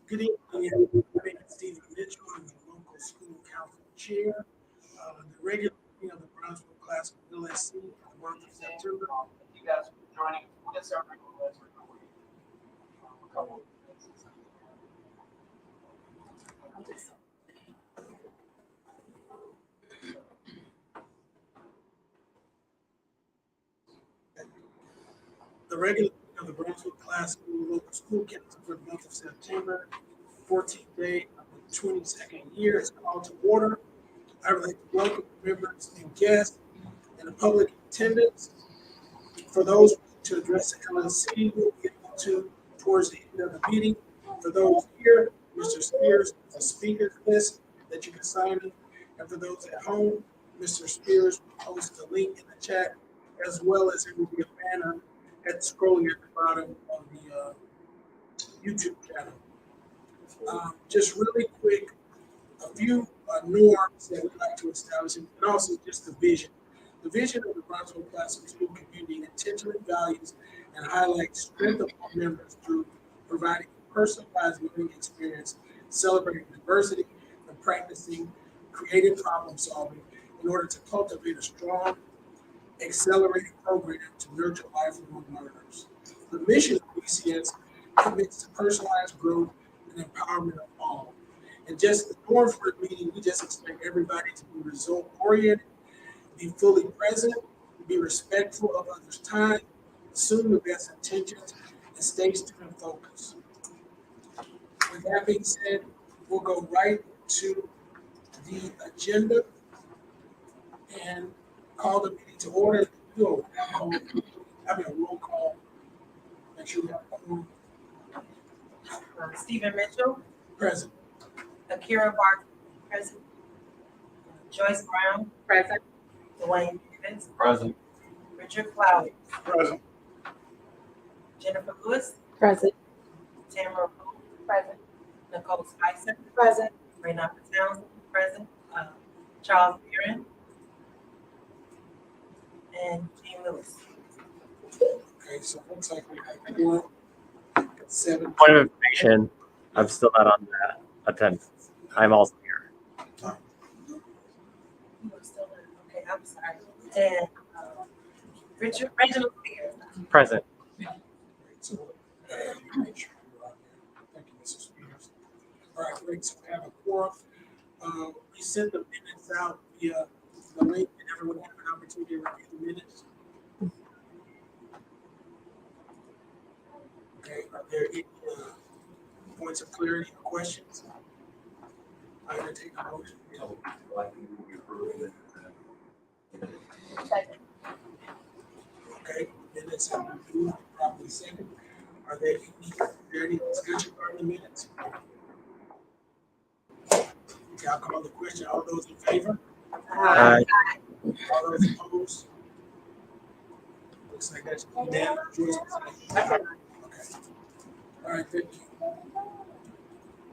Good evening. My name is Stephen Mitchell. I'm the local school council chair. The regular meeting of the Brownsville class of LSC for the month of September. Thank you guys for joining. Yes, sir. Let's record. The regular meeting of the Brownsville class of local school council for the month of September, 14th day of the 22nd year is called to order. I would like to welcome members and guests and the public attendance. For those to address the LLC, we'll get to towards the end of the meeting. For those here, Mr. Spears, a speaker list that you can sign in. And for those at home, Mr. Spears will post a link in the chat, as well as there will be a banner scrolling at the bottom of the YouTube channel. Just really quick, a few norms that we'd like to establish, and also just the vision. The vision of the Brownsville Classic School community intentionally values and highlights strength of our members through providing a personalized learning experience, celebrating diversity, and practicing creative problem solving in order to cultivate a strong, accelerated program to nurture lifelong learners. The mission of BCS commits to personalized growth and empowerment of all. And just the norm for the meeting, we just expect everybody to be result oriented, be fully present, be respectful of others' time, assume the best intentions, and stay student focused. With that being said, we'll go right to the agenda and call the meeting to order. Do a roll call. Make sure we have a quorum Stephen Mitchell, present. Akira Barker, present. Joyce Brown, Present. Dwayne Davis, Present. Richard Flowers, Present. Jennifer Lewis, Present. Tamara Poe, Present. Nicole Spicer, Present. Renata Townsend, present. Charles Barron, and Jean Lewis. Okay, so it looks like we have quorum. 7. Point of information, I'm still not on that attendance. I'm also here. You were still there. Okay, I'm sorry. And Reginald Spears. Present. So, make sure you're on there. Thank you, Mrs. Spears. All right, great. So we have a quorum. We sent the minutes out via the link, and everyone have an opportunity to review the minutes. Okay, are there any points of clarity or questions? I entertain a motion. Second. Okay, minutes have been moved, properly second. Are there any discussion on the minutes? Okay, I'll call the question. All those in favor? Aye. All those opposed? Looks like that's unanimous. Okay. All right, thank you.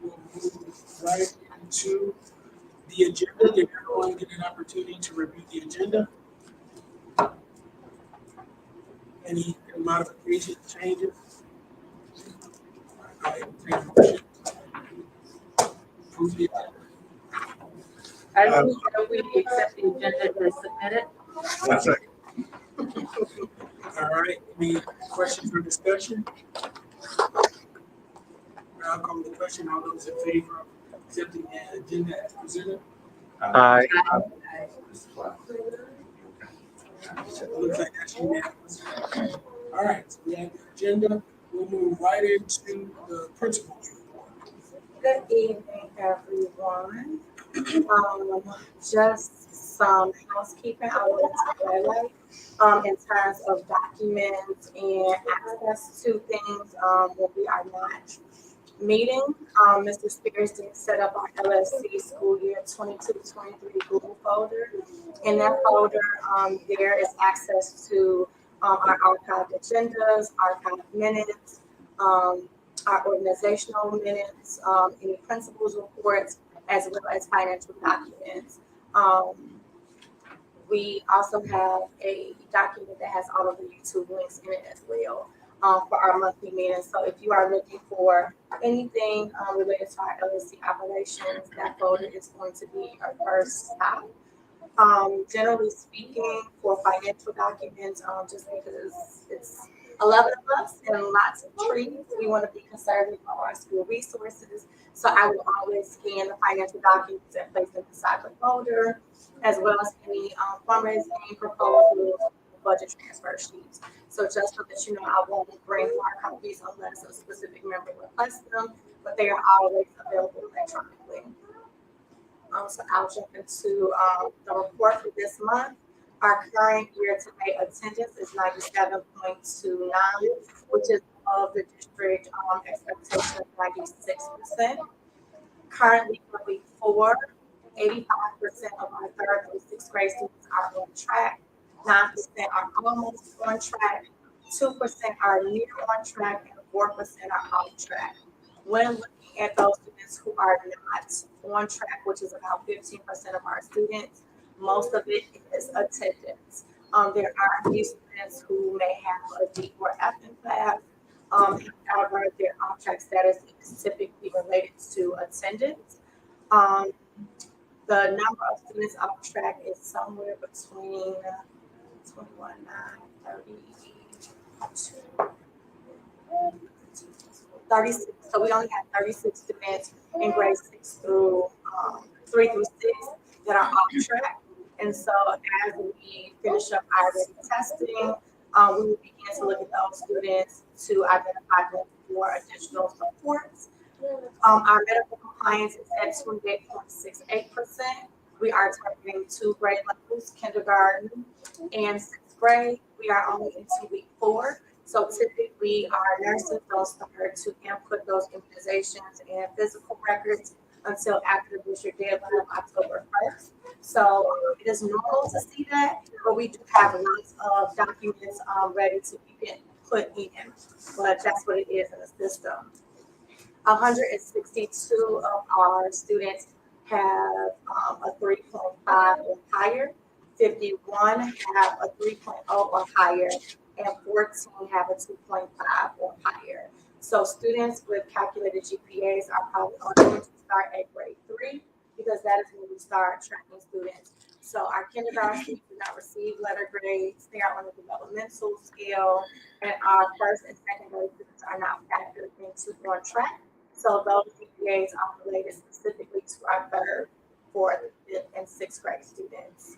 We'll move right into the agenda. Did everyone get an opportunity to review the agenda? Any modifications, changes? All right, go ahead and take a motion. Approve the agenda. I move that we accept the agenda as submitted. All right, any questions or discussion? I'll call the question. All those in favor of accepting the agenda as presented? Aye. Looks like that's unanimous. All right, so we have the agenda. We'll move right into the principal's report. Good evening, everyone. Just some housekeeping I wanted to highlight in terms of documents and access to things when we are not meeting. Mr. Spears did set up our LSC school year 22-23 Google folder. In that folder, there is access to our archived agendas, archived minutes, our organizational minutes, any principals reports, as well as financial documents. We also have a document that has all of the YouTube links in it as well. for our monthly meeting. So if you are looking for anything related to our LLC operations, that folder is going to be our first stop. Generally speaking, for financial documents, just because it's 11 of us and lots of trees, we want to be conservative of our school resources. So I will always scan the financial documents and place them inside the folder, as well as any fundraising proposals, budget transfer sheets. So just so that you know, I won't bring hard copies unless a specific member requests them, but they are always available electronically. So I'll jump into the report for this month. Our current year-to-date attendance is 97.29, which is above the district expectation of 96%. Currently for week 4, 85% of our 3rd through 6th grade students are on track, 9% are almost on track, 2% are near on track, and 4% are off track. When looking at those students who are not on track, which is about 15% of our students, most of it is attendance. There are a few students who may have a D or F in class. However, their off track status is typically related to attendance. The number of students off track is somewhere between 21, 9, 36. So we only have 36 students in grade 6 through 3 through 6 that are off track. And so as we finish up our testing, we will begin to look at those students to identify them for additional supports. Our medical compliance is at 28.68%. We are targeting 2 grade levels, kindergarten and 6th grade. We are only into week 4. So typically our nurses don't start to input those immunizations and physical records until after the district deadline of October 1st. So it is normal to see that, but we do have lots of documents ready to be put in, but that's what it is in the system. 162 of our students have a 3.5 or higher, 51 have a 3.0 or higher, and 14 have a 2.5 or higher. So students with calculated GPAs are probably going to start at grade 3 because that is when we start tracking students. So our kindergarten students do not receive letter grades. They are on the developmental scale, and our 1st and 2nd grade students are not factored into on track. So those GPAs are related specifically to our 3rd, 4th, 5th, and 6th grade students.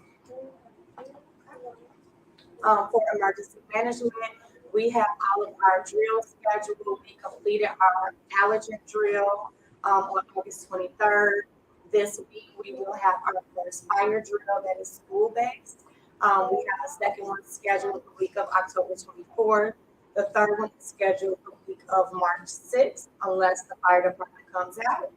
For emergency management, we have all of our drills scheduled. We completed our allergen drill on August 23rd. This week, we will have our first fire drill that is school-based. We have a 2nd one scheduled the week of October 24th. The 3rd one is scheduled the week of March 6th, unless the fire department comes out.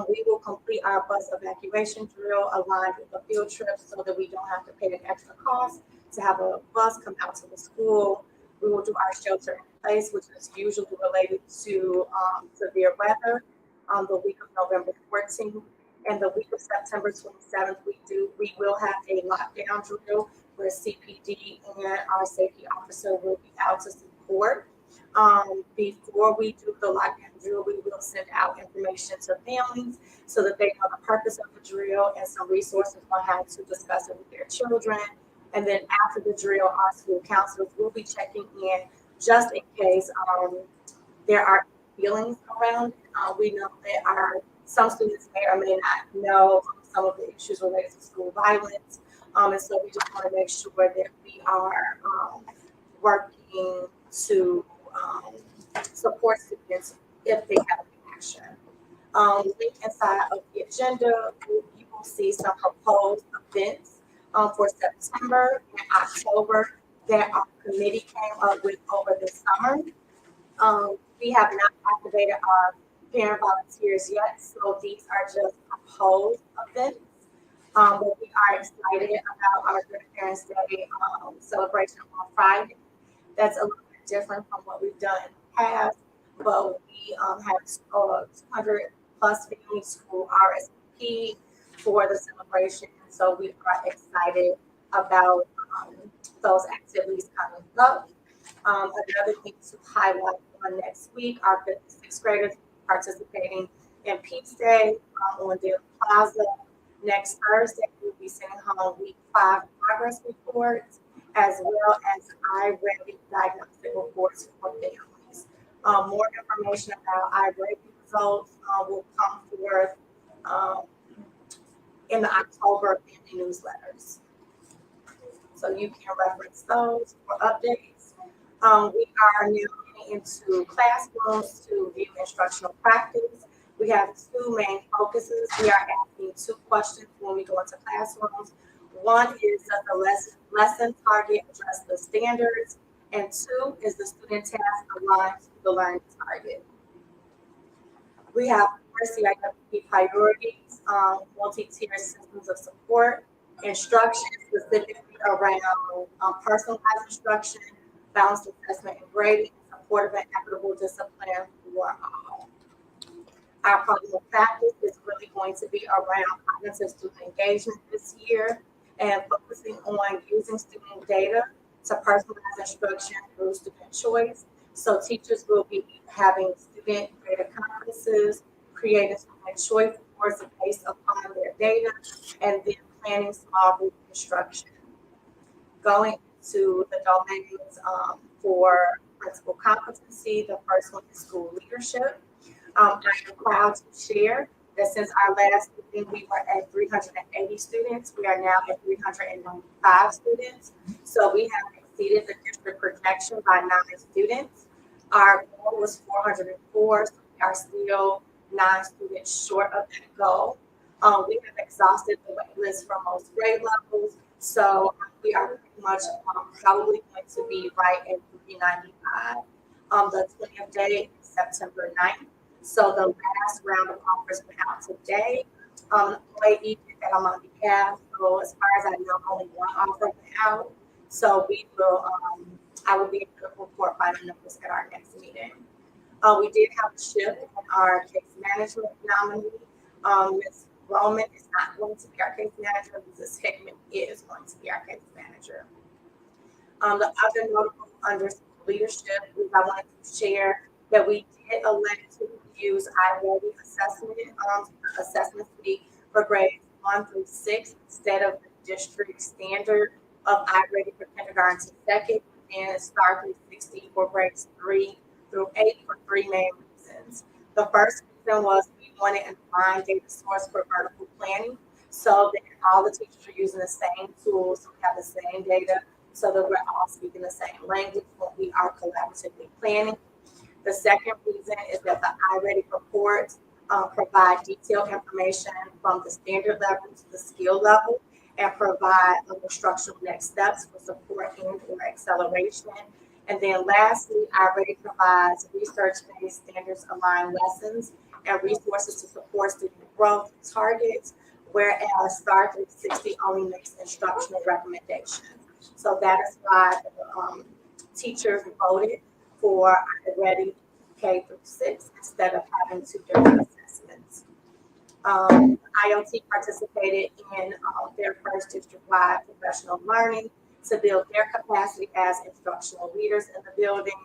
We will complete our bus evacuation drill aligned with the field trip so that we don't have to pay an extra cost to have a bus come out to the school. We will do our shelter in place, which is usually related to severe weather, the week of November 14th. And the week of September 27th, we will have a lockdown drill where CPD and our safety officer will be out to support. Before we do the lockdown drill, we will send out information to families so that they know the purpose of the drill and some resources on how to discuss it with their children. And then after the drill, our school counselors will be checking in just in case there are feelings around. We know that some students may or may not know some of the issues related to school violence. And so we just want to make sure that we are working to support students if they have an action. Link inside of the agenda, you will see some proposed events for September and October that our committee came up with over the summer. We have not activated our parent volunteers yet, so these are just proposed events. But we are excited about our Grandparents' Day celebration on Friday. That's a little bit different from what we've done in the past, but we have 200 plus families who RSVP for the celebration. So we are excited about those activities coming up. Another thing to highlight on next week, our fifth and sixth graders participating in Peace Day on Dale Plaza. Next Thursday, we'll be sending home week 5 progress reports as well as iReady diagnostic reports for families. More information about iReady results will come forth in the October family newsletters. So you can reference those for updates. We are now getting into classrooms to view instructional practice. We have 2 main focuses. We are asking 2 questions when we go into classrooms. One is, does the lesson target address the standards? And 2 is the student task aligned to the learning target. We have CIWP priorities, multi-tier systems of support, instruction specifically around personalized instruction, balanced assessment and grading, supportive and equitable discipline for all. Our problem of practice is really going to be around cognitive student engagement this year and focusing on using student data to personalize instruction through student choice. So teachers will be having student data conferences, creating student choice boards based upon their data, and then planning small group instruction. Going to the domains for principal competency, the first one is school leadership. I'm proud to share that since our last meeting, we were at 380 students. We are now at 395 students. So we have exceeded the district projection by 9 students. Our goal was 404, so we are still 9 students short of that goal. We have exhausted the wait list for most grade levels, so we are pretty much probably going to be right at 395. The 20th day is September 9th. So the last round of offers went out today. Lady did that on my behalf. So as far as I know, only 1 offer went out. So we will, I will be able to report final numbers at our next meeting. We did have a shift in our case management nominee. Ms. Roman is not going to be our case manager. Mrs. Hickman is going to be our case manager. The other notable under leadership is I wanted to share that we did elect to use iReady assessment suite for grades 1 through 6 instead of the district standard of iReady for kindergarten to 2nd and STAR 360 for grades 3 through 8 for 3 main reasons. The first reason was we wanted an aligned data source for vertical planning so that all the teachers are using the same tools, so we have the same data, so that we're all speaking the same language when we are collaboratively planning. The second reason is that the iReady reports provide detailed information from the standard level to the skill level and provide instructional next steps for support and or acceleration. And then lastly, iReady provides research-based standards aligned lessons and resources to support student growth targets, whereas STAR 360 only makes instructional recommendations. So that is why teachers voted for iReady K through 6 instead of having 2 different assessments. IoT participated in their first district-wide professional learning to build their capacity as instructional leaders in the building.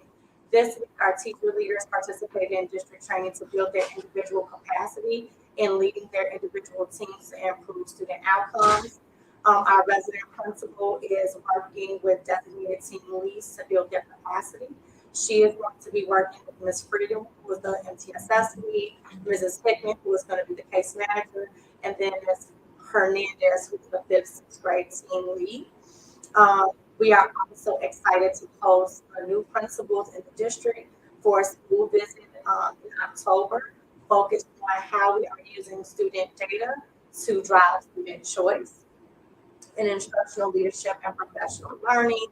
This week, our teacher leaders participated in district training to build their individual capacity in leading their individual teams to improve student outcomes. Our resident principal is working with designated team leads to build their capacity. She is going to be working with Ms. Freedom, who is the MTSS lead, Mrs. Hickman, who is going to be the case manager, and then Ms. Hernandez, who is the 5th, 6th grade team lead. We are also excited to host new principals in the district for a school visit in October, focused on how we are using student data to drive student choice in instructional leadership and professional learning.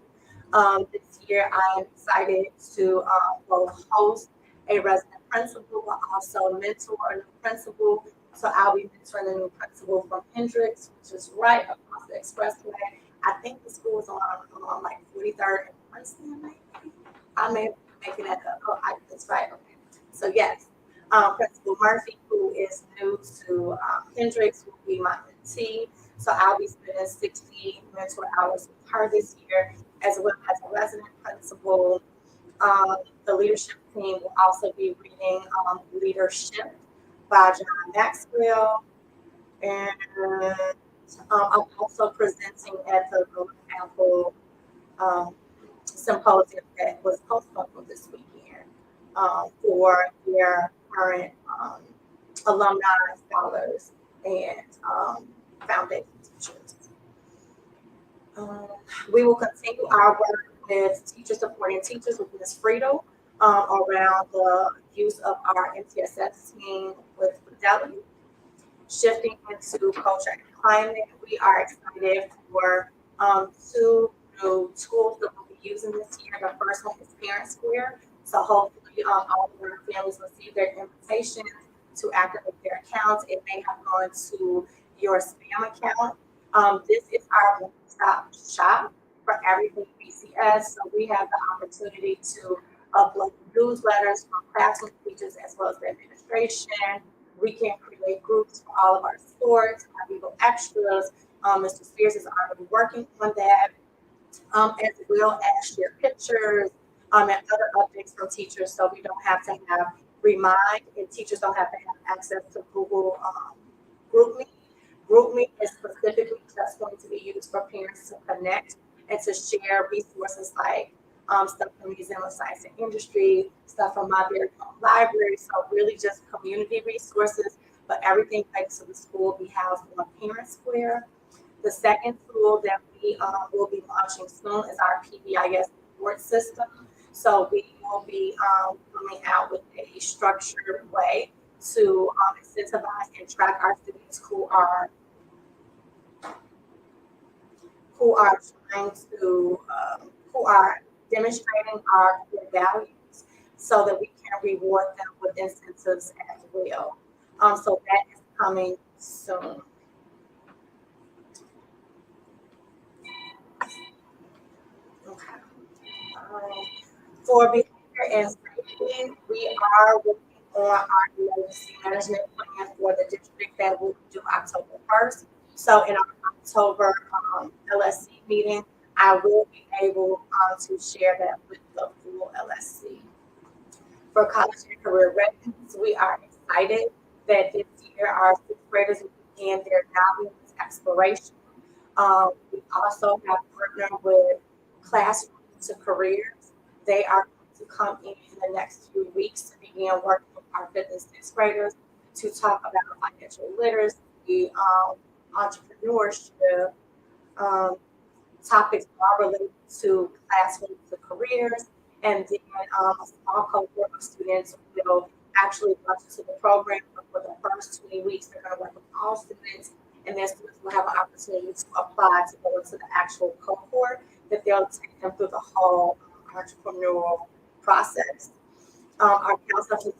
This year, I am excited to both host a resident principal, but also mentor a new principal. So I'll be mentoring the new principal from Hendricks, which is right across the expressway. I think the school is on like 43rd and Princeton. I may be making that up. Oh, that's right. Okay. So yes, Principal Murphy, who is new to Hendricks, will be my mentee. So I'll be spending 60 mentor hours with her this year, as well as a resident principal The leadership team will also be reading Leadership by John Maxwell. And I'm also presenting at the Golden Apple symposium that was postponed from this weekend for their current alumni, scholars, and foundation teachers. We will continue our work with teacher supporting teachers with Ms. Friedel around the use of our MTSS team with Fidelity. Shifting into culture and climate, we are excited for two new tools that we'll be using this year. The first one is Parent Square. So hopefully all of our families receive their invitations to activate their accounts. It may have gone to your spam account. This is our one-stop shop for everything BCS. So we have the opportunity to upload newsletters from classroom teachers as well as the administration. We can create groups for all of our sports, our legal extras. Mr. Spears is already working on that, as well as share pictures and other updates from teachers, so we don't have to have Remind, and teachers don't have to have access to Google GroupMe. GroupMe is specifically just going to be used for parents to connect and to share resources like stuff from the Museum of Science and Industry, stuff from my very own library. So really just community resources, but everything thanks to the school will be housed on Parent Square. The second tool that we will be launching soon is our PBIS reward system. So we will be coming out with a structured way to incentivize and track our students who are trying to who are demonstrating our core values, so that we can reward them with incentives as well. So that is coming soon. Okay. For behavior and safety, we are working on our emergency management plan for the district that will do October 1st. So in our October LSC meeting, I will be able to share that with the full LSC. For college and career readiness, we are excited that this year our sixth graders will begin their novice exploration. We also have partnered with Classrooms to Careers. They are going to come in the next few weeks to begin working with our fifth and sixth graders to talk about financial literacy, entrepreneurship, topics are related to Classrooms to Careers, and then a small cohort of students will actually go into the program. But for the first 20 weeks, they're going to work with all students, and then students will have an opportunity to apply to go into the actual cohort that they'll take them through the whole entrepreneurial process. Our counselors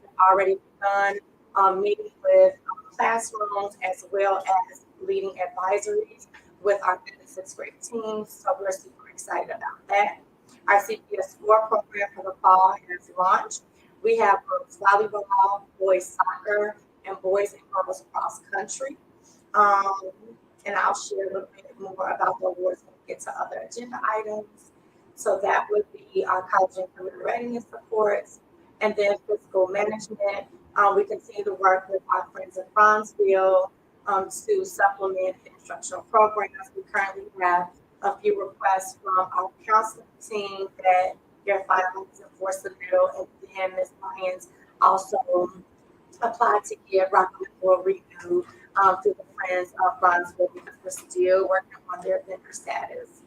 have already begun meeting with classrooms as well as leading advisories with our fifth and sixth grade teams. So we're super excited about that. Our CPS 4 program for the fall has launched. We have girls volleyball, boys soccer, and boys and girls cross country. And I'll share a little bit more about the awards when we get to other agenda items. So that would be our college and career readiness supports. And then fiscal management. We continue to work with our friends in Bronzeville to supplement the instructional programs. We currently have a few requests from our counseling team that their filings are for submittal, and then Ms. Lyons also applied to get recommendable review through the Friends of Bronzeville because we're still working on their vendor status.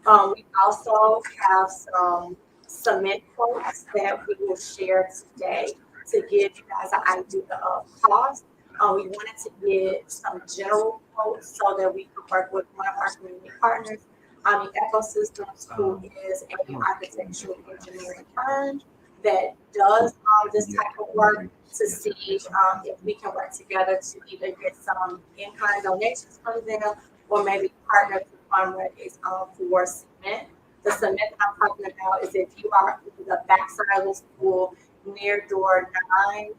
We also have some submit quotes that we will share today to give you guys an idea of cost. We wanted to get some general quotes so that we could work with one of our community partners, Omni Ecosystems, who is an architectural engineering firm that does this type of work, to see if we can work together to either get some in-kind donations from them or maybe partner to fundraise for cement. The cement that I'm talking about is if you are in the backside of the school near door 9,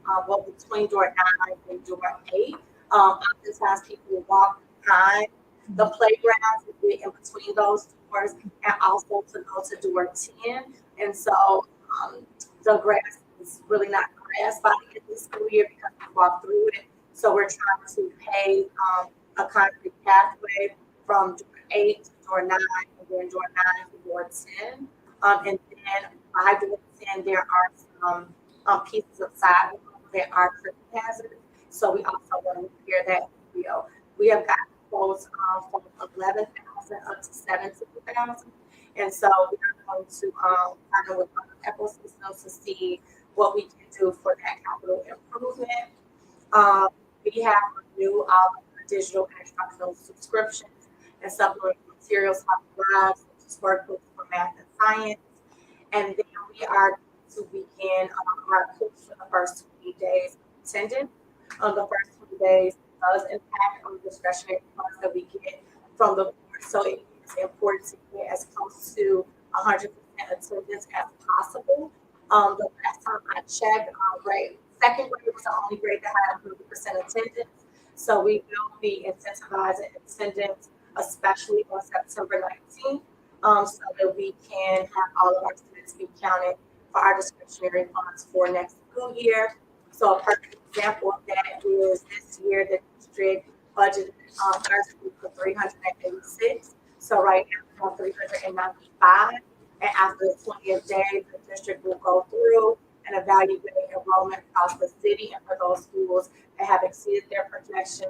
between door 9 and door 8. Oftentimes people walk behind the playgrounds to get in between those doors, and also to go to door 10. And so, the grass is really not grass by the end of the school year because we walked through it. So we're trying to pave, a concrete pathway from door 8 to door 9, and then door 9 to door 10. And then by door 10, there are some, pieces of sidewalk that are trip hazards. So we also want to repair that wheel. We have got quotes, from 11,000 up to 17,000. And so we are going to, partner with ecosystems to see what we can do for that capital improvement. We have renewed all of our digital instructional subscriptions and supplemental materials, lives, such as workbooks for math and science. And then we are going to begin, our push for the first 20 days of attendance. The first 20 days does impact on the discretionary funds that we get from the board. So it is important to get as close to 100% attendance as possible. The last time I checked, second grade was the only grade that had 100% attendance. So we will be incentivizing attendance, especially on September 19th, so that we can have all of our students be counted for our discretionary funds for next school year. So a perfect example of that is this year the district budgeted nursery for 386. So right now we have 395. And after the 20th day, the district will go through and evaluate enrollment across the city. And for those schools that have exceeded their projection,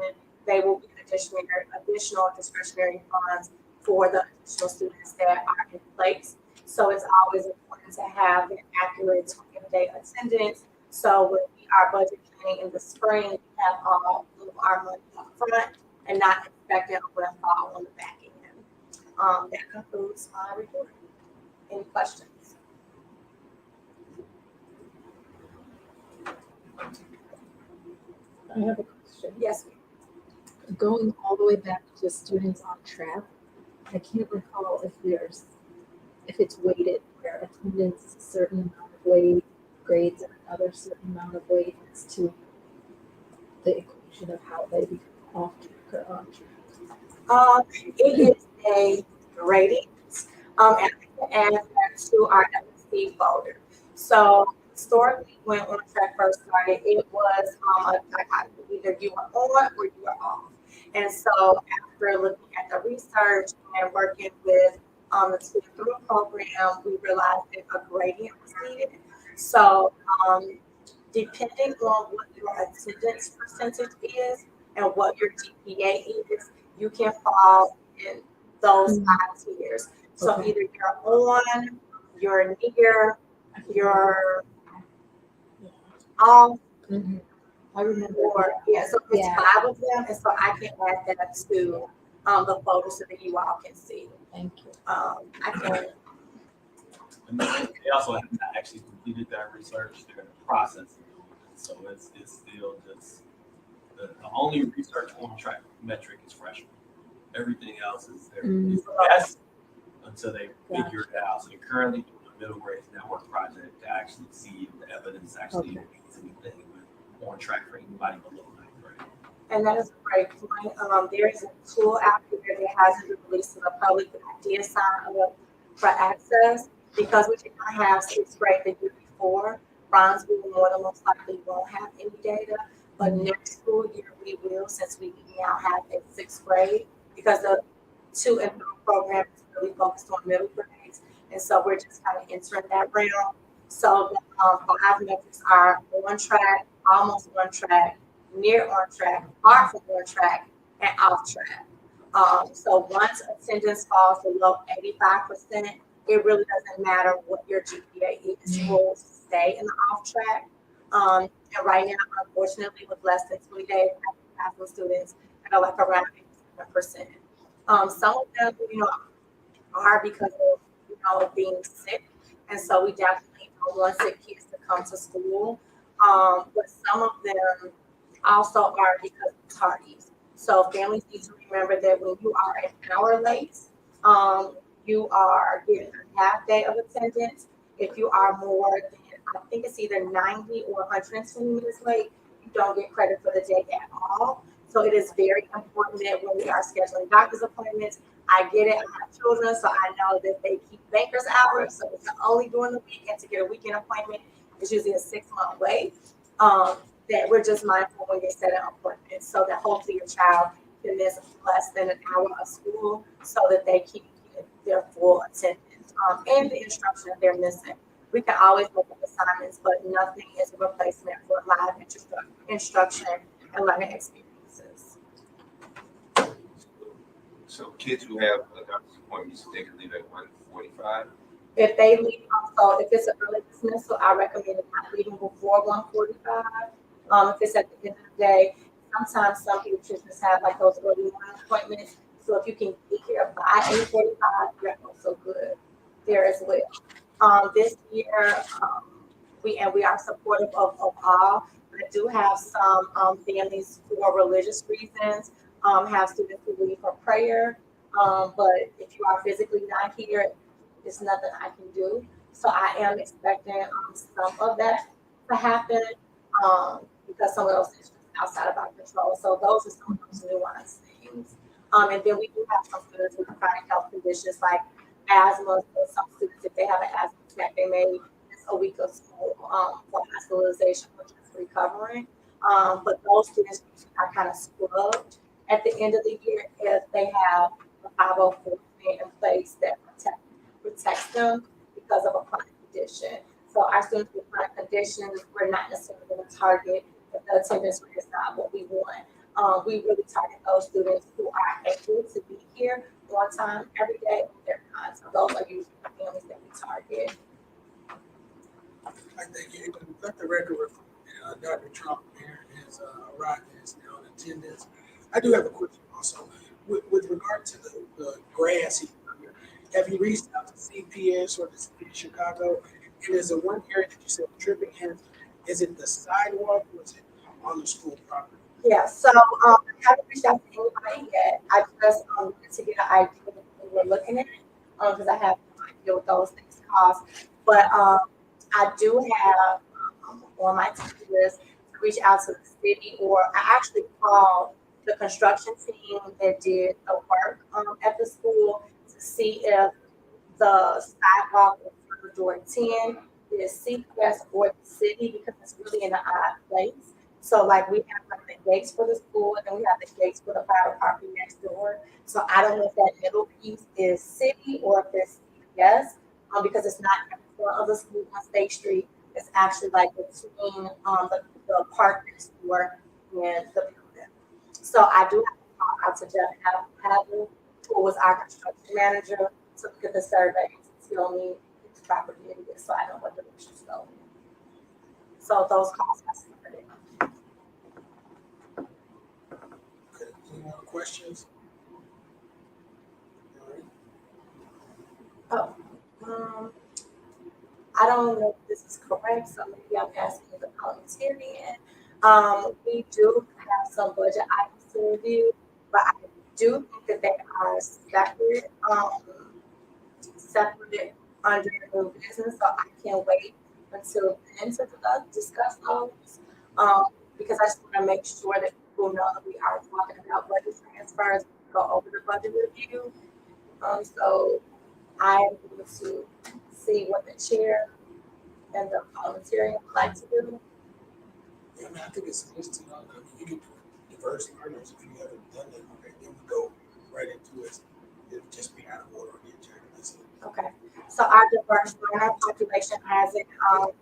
they will get additional discretionary funds for the additional students that are in place. So it's always important to have an accurate 20th day attendance. So when we are budget planning in the spring, we have all of our money up front and not expecting a windfall on the back end. That concludes my report. Any questions? I have a question. Yes. Going all the way back to students on track, I can't recall if it's weighted where attendance is a certain amount of weight, grades are another certain amount of weight as to the equation of how they become off track or on track. It is a grading, and I can add that to our MSC folder. So historically, when On Track first started, it was a dichotomy. Either you are on or you are off. And so after looking at the research and working with the Student Through program, we realized that a gradient was needed. So depending on what your attendance percentage is and what your GPA is, you can fall in those 5 tiers. So Okay. either you're on, you're near, you're off, Mm-hmm. I remember. or so it's Yeah. 5 of them, and so I can add that to the folder so that you all can see. Thank you. I can. And they also have not actually completed that research. They're in the process of doing it. So it's still just the only research on track metric is freshman. Everything else is their is the best until they figure it out. So they're currently doing a middle grade network project to actually see if the evidence actually means anything with on track for anybody below 9th grade. And that is a great point. There is a tool out there that hasn't been released to the public, but I did sign up for access because we did not have 6th grade the year before. Bronzeville more than most likely won't have any data, but next school year we will, since we now have a 6th grade, because the 2 and 3 program is really focused on middle grades, and so we're just kind of entering that realm. So the 5 metrics are on track, almost on track, near on track, far from on track, and off track. So once attendance falls below 85%, it really doesn't matter what your GPA is. You will stay in the off track. And right now, unfortunately, with less than 20 days, I have some students that are like around 87%. Some of them, are because of, being sick. And so we definitely don't want sick kids to come to school. But some of them also are because of tardies. So families need to remember that when you are an hour late, you are getting a half day of attendance. If you are more than, I think it's either 90 or 120 minutes late, you don't get credit for the day at all. So it is very important that when we are scheduling doctor's appointments, I get it. I have children, so I know that they keep banker's hours. So it's only during the weekend to get a weekend appointment. It's usually a 6-month wait. That we're just mindful when you're setting appointments so that hopefully your child can miss less than an hour of school so that they keep their full attendance and the instruction that they're missing. We can always look at assignments, but nothing is a replacement for live instruction and learning experiences. So kids who have a doctor's appointments, they can leave at 1:45? If they leave, also, if it's an early dismissal, I recommend not leaving before 1:45. If it's at the end of the day, sometimes some pediatricians have like those early morning appointments. So if you can be here by 8:45, you're also good there as well. This year, we are supportive of all. I do have some families for religious reasons, have students who leave for prayer. But if you are physically not here, there's nothing I can do. So I am expecting some of that to happen because some of those things are outside of our control. So those are some of those nuanced things. And then we do have some students with chronic health conditions like asthma. So some students, if they have an asthma attack, they may miss a week of school for hospitalization, which is recovering. But those students are kind of scrubbed at the end of the year if they have a 504 in place that protects them because of a chronic condition. So our students with chronic conditions, we're not necessarily going to target if the attendance rate is not what we want. We really target those students who are able to be here on time every day. They're not. So those are usually the families that we target. I think you can let the record reflect Dr. Trump here has arrived and is now in attendance. I do have a question also. With regard to the grass here, have you reached out to CPS or the city of Chicago? And is the one area that you said tripping hazard, is it the sidewalk or is it on the school property? Yeah, so I haven't reached out to anybody yet. I just wanted to get an idea of what we're looking at because I have no idea what those things cost. But I do have on my to-do list to reach out to the city, or I actually called the construction team that did the work at the school to see if the sidewalk in front of door 10 is CPS or the city because it's really in an odd place. So like we have like the gates for the school and then we have the gates for the fire department next door. So I don't know if that middle piece is city or if it's CPS because it's not in front of the school on State Street. It's actually like between the park next door and the building. So I do have to talk out to Jeff Haddon, who was our construction manager, to look at the survey to tell me which property it is so I know what direction to go. So those costs are started. Okay, any more questions? All right. I don't know if this is correct, so maybe I'm asking the parliamentarian. We do have some budget items to review, but I do think that they are separate under new business, so I can't wait until then to discuss those. Because I just want to make sure that people know that we are talking about budget transfers, go over the budget review. So I am going to see what the chair and the parliamentarian would like to do. Yeah, I mean, I think it's listed on, you can do diverse learners if you haven't done that. Okay, then we go right into it. It'll just be out of order on the agenda. That's it. Okay, so our diverse learner population hasn't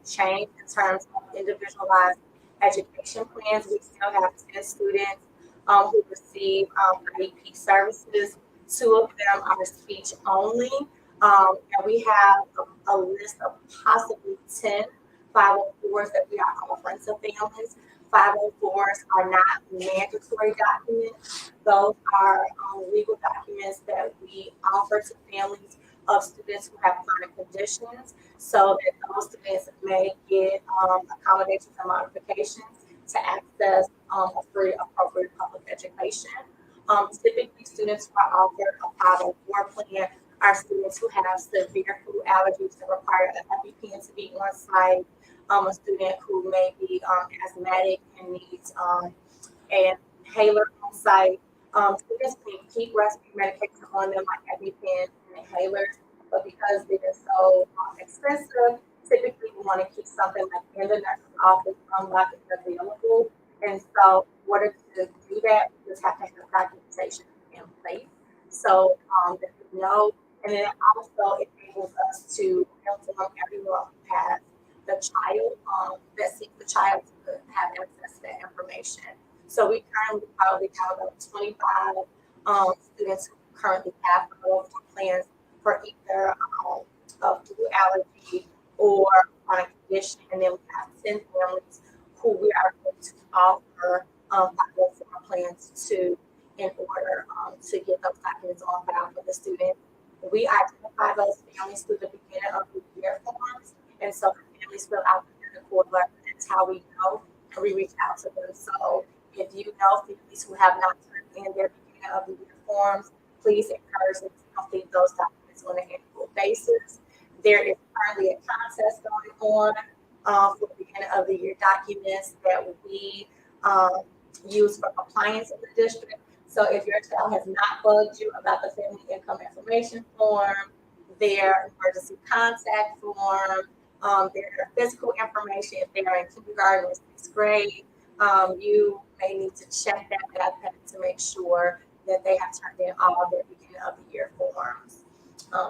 changed in terms of individualized education plans. We still have 10 students who receive IEP services. 2 of them are speech only. And we have a list of possibly 10 504s that we are offering to families. 504s are not mandatory documents. Those are legal documents that we offer to families of students who have chronic conditions so that those students may get accommodations and modifications to access a free appropriate public education. Typically, students who are offered a 504 plan are students who have severe food allergies that require an EpiPen to be on site, a student who may be asthmatic and needs an inhaler on site, Students can keep rescue medication on them like EpiPen and inhalers, but because they're so expensive, typically we want to keep something like in the nurse's office unlocked and available. And so in order to do that, we just have to have documentation in place. So that we know, and then it also enables us to inform everyone who has the child, that seeks the child to have access to that information. So we currently probably have about 25 students who currently have follow-up plans for either food allergy or chronic condition, and then we have 10 families who we are going to offer follow-up plans to in order to get those documents on file for the student. We identify those families through the beginning of the year forms, and so the families fill out the core letter. That's how we know, and we reach out to them. So if you know families who have not turned in their beginning of the year forms, please encourage them to complete those documents on an annual basis. There is currently a contest going on for the beginning of the year documents that we use for compliance in the district. So if your child has not bugged you about the family income information form, their emergency contact form, their physical information, if they are in kindergarten or 6th grade, you may need to check that backpack to make sure that they have turned in all their beginning of the year forms.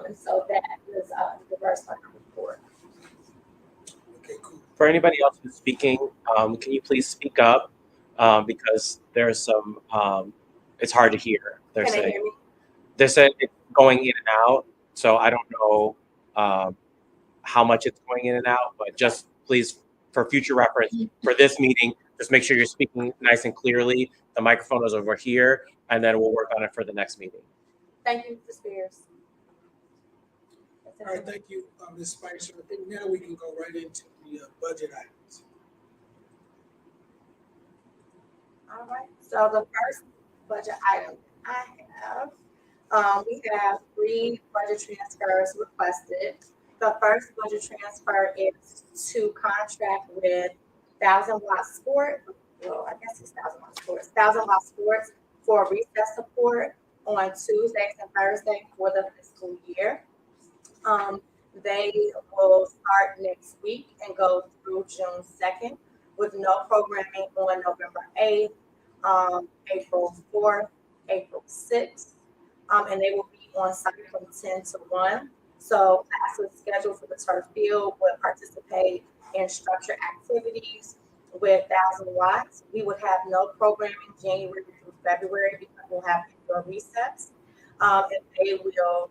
And so that is the diverse learning report. Okay, cool. For anybody else who's speaking, can you please speak up? Because there's some, it's hard to hear. Can they hear me? They said it's going in and out, so I don't know how much it's going in and out, but just please, for future reference, for this meeting, just make sure you're speaking nice and clearly. The microphone is over here, and then we'll work on it for the next meeting. Thank you, Mr. Spears. All right, thank you, Ms. Spicer. I think now we can go right into the budget items. All right, so the first budget item I have, we have 3 budget transfers requested. The first budget transfer is to contract with 1000 Watt Sport. Well, I guess it's 1000 Watt Sports. 1000 Watt Sports for recess support on Tuesdays and Thursdays for the fiscal year. They will start next week and go through June 2nd with no programming on November 8th, April 4th, April 6th, and they will be on site from 10 to 1. So classes scheduled for the turf field will participate in structured activities with 1000 Watts. We would have no programming January through February because we'll have indoor recess. And they will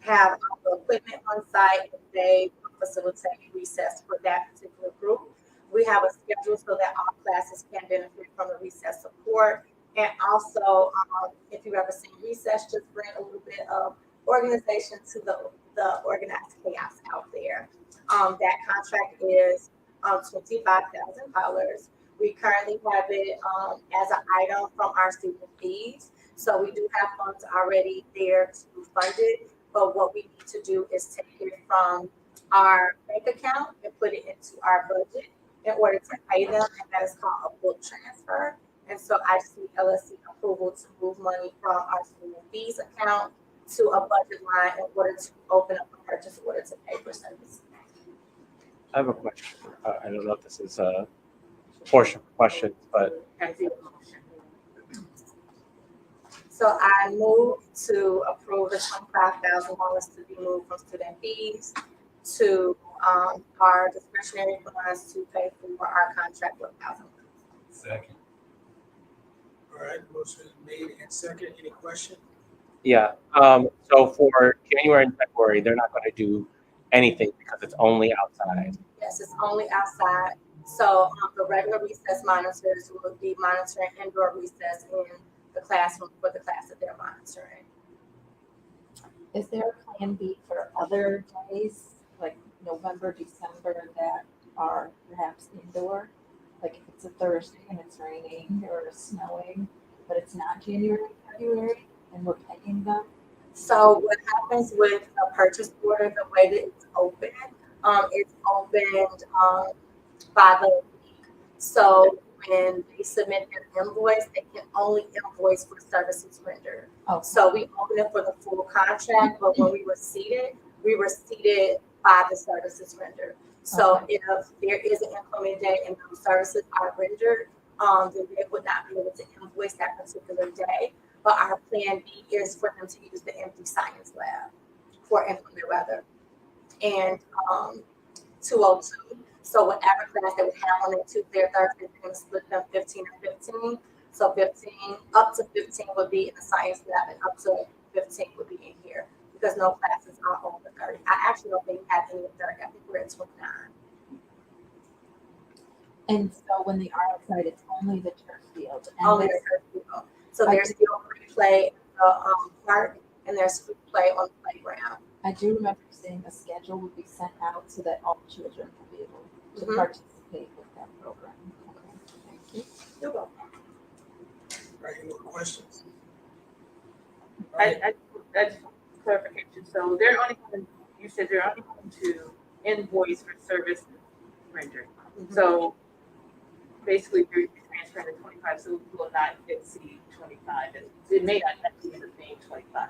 have all the equipment on site and they will facilitate recess for that particular group. We have a schedule so that all classes can benefit from the recess support. And also, if you've ever seen recess, just bring a little bit of organization to the organized chaos out there. That contract is $25,000. We currently have it as an item from our student fees. So we do have funds already there to fund it. But what we need to do is take it from our bank account and put it into our budget in order to pay them. And that is called a book transfer. And so I just need LSC approval to move money from our student fees account to a budget line in order to open up a purchase order to pay for service. I have a question. I don't know if this is a portion of questions, but So I move to approve the $25,000 to be moved from student fees to our discretionary funds to pay for our contract with 1000 Watts. Second. All right, motion is made and second. Any question? yeah. So for January and February, they're not going to do anything because it's only outside. Yes, it's only outside. So the regular recess monitors will be monitoring indoor recess in the classroom for the class that they're monitoring. Is there a plan B for other days, like November, December, that are perhaps indoor? Like if it's a Thursday and it's raining or snowing, but it's not January, February, and we're paying them? So what happens with a purchase order, the way that it's opened by the week. So when they submit their invoice, they can only invoice for services rendered. Oh, So we open it for the full contract, but when we receipt it by the services rendered. So if there is an implement date and those services are rendered, then they would not be able to invoice that particular day. But our plan B is for them to use the empty science lab for implement weather. And 202. So whatever class they would have on that Tuesday or Thursday, they're going to split them 15 and 15. So 15, up to 15 would be in the science lab, and up to 15 would be in here because no classes are over 30. I actually don't think we have any of 30. I think we're at 29. and so when they are outside, it's only the turf field. And Only there's- the people. So there's still free play in the park, and there's free play on the playground. I do remember saying a schedule would be sent out so that all children will be able to Mhm. participate with that program. Okay, thank you. You're welcome. All right, any more questions? All right, I just clarification. So they're only going, you said they're only going to invoice for service rendered. So basically, you're transferring the 25, so we will not exceed 25. It may not actually end up being 25.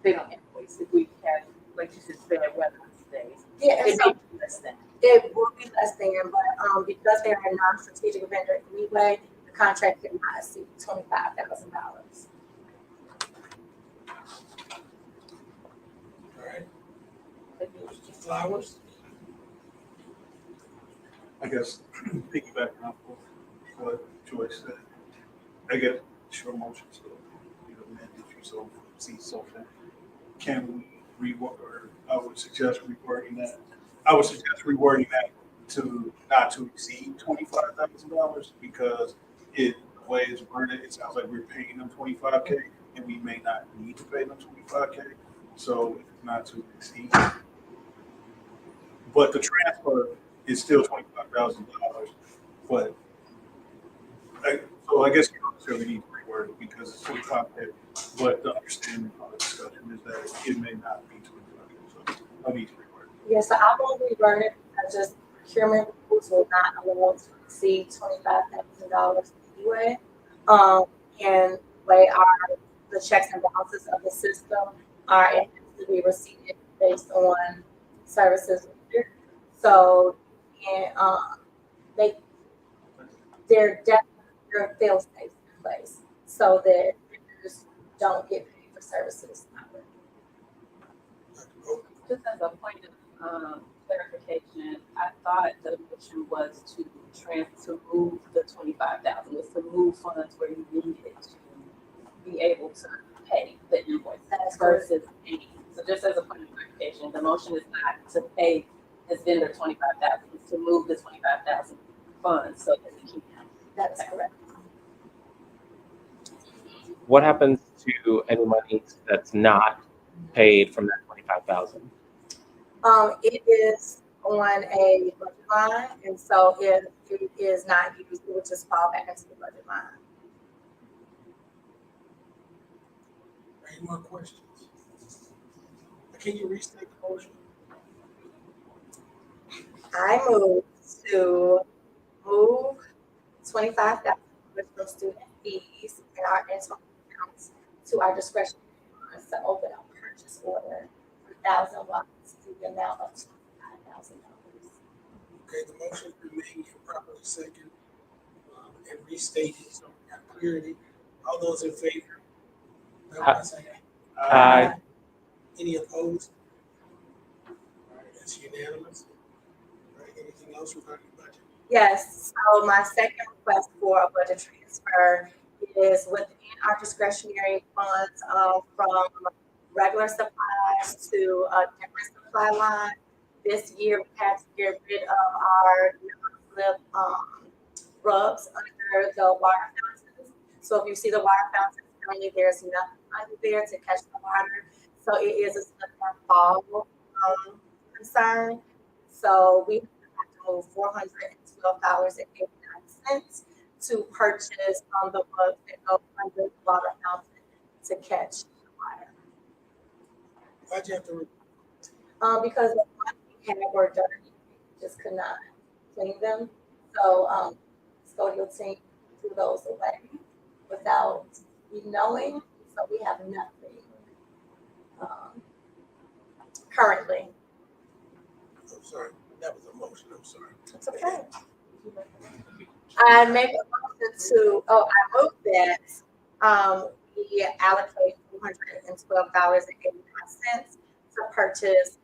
They don't invoice. If we have, like you said, bad weather days, Yeah, and it so may be less than. it will be less than, but because they're a non-strategic vendor anyway, the contract cannot exceed $25,000. all right. Mr. Flowers? I guess piggybacking off of what Joyce said, I get short motion, so you know, man, if you so see something, can we reword? Or I would suggest rewording that. I would suggest rewording that to not to exceed $25,000 because the way it's worded, it sounds like we're paying them $25K and we may not need to pay them $25K. So not to exceed. But the transfer is still $25,000. But so I guess you don't necessarily need to reword it because it's $25K. But the understanding of the discussion is that it may not be $25K. So no need to reword it. Yeah, so I won't reword it. I just procurement rules will not allow us to exceed $25,000 anyway. And the way the checks and balances of the system are, it has to be received based on services. So, and their fail safes in place so that vendors don't get paid for services. Just as a point of clarification, I thought the motion was to move the 25,000, was to move funds where you needed to be able to pay the invoice versus paying. So just as a point of clarification, the motion is not to pay this vendor 25,000, it's to move the 25,000 funds so that we can. That's correct. What happens to any money that's not paid from that 25,000? It is on a budget line, and so if it is not used, it would just fall back into the budget line. Any more questions? Can you restate the motion? I move to move $25,000 from student fees and our internal accounts to our discretionary funds to open up purchase order for 1,000 watts to the amount of $25,000. Okay, the motion's been made and properly second and restated, so we have clarity. All those in favor? Everybody say aye. Aye. Any opposed? All right, that's unanimous. All right, anything else regarding the budget? Yes, so my second request for a budget transfer is within our discretionary funds from regular supplies to a different supply line. This year we had to get rid of our non-slip rubs under the water fountains. So if you see the water fountains, currently there's nothing under there to catch the water. So it is a slip and fall concern. So we have to move $412.89 to purchase the rugs that go under the water fountain to catch the water. Why'd you have to? Because the ones we had were dirty, just could not clean them. So custodial team threw those away without me knowing, so we have nothing, currently. I'm sorry, that was a motion, I'm sorry. It's okay. I make a motion I move that, we allocate $212.89 to purchase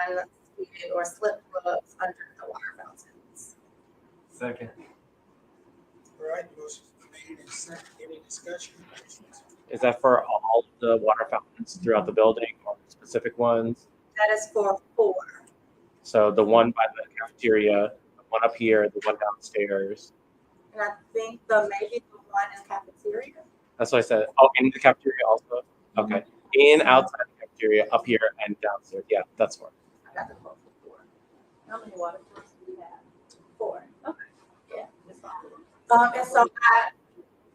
non-speeding or slip plugs under the water fountains. Second. All right, motion's made and second, any discussion? Is that for all the water fountains throughout the building or specific ones? That is for 4. So the one by the cafeteria, the one up here, the one downstairs. And I think maybe the one in cafeteria. That's what I said. Oh, in the cafeteria also? Okay. In, outside the cafeteria, up here and downstairs. Yeah, that's one. I got the quote for 4. How many water courses do we have? 4. Okay. Yeah.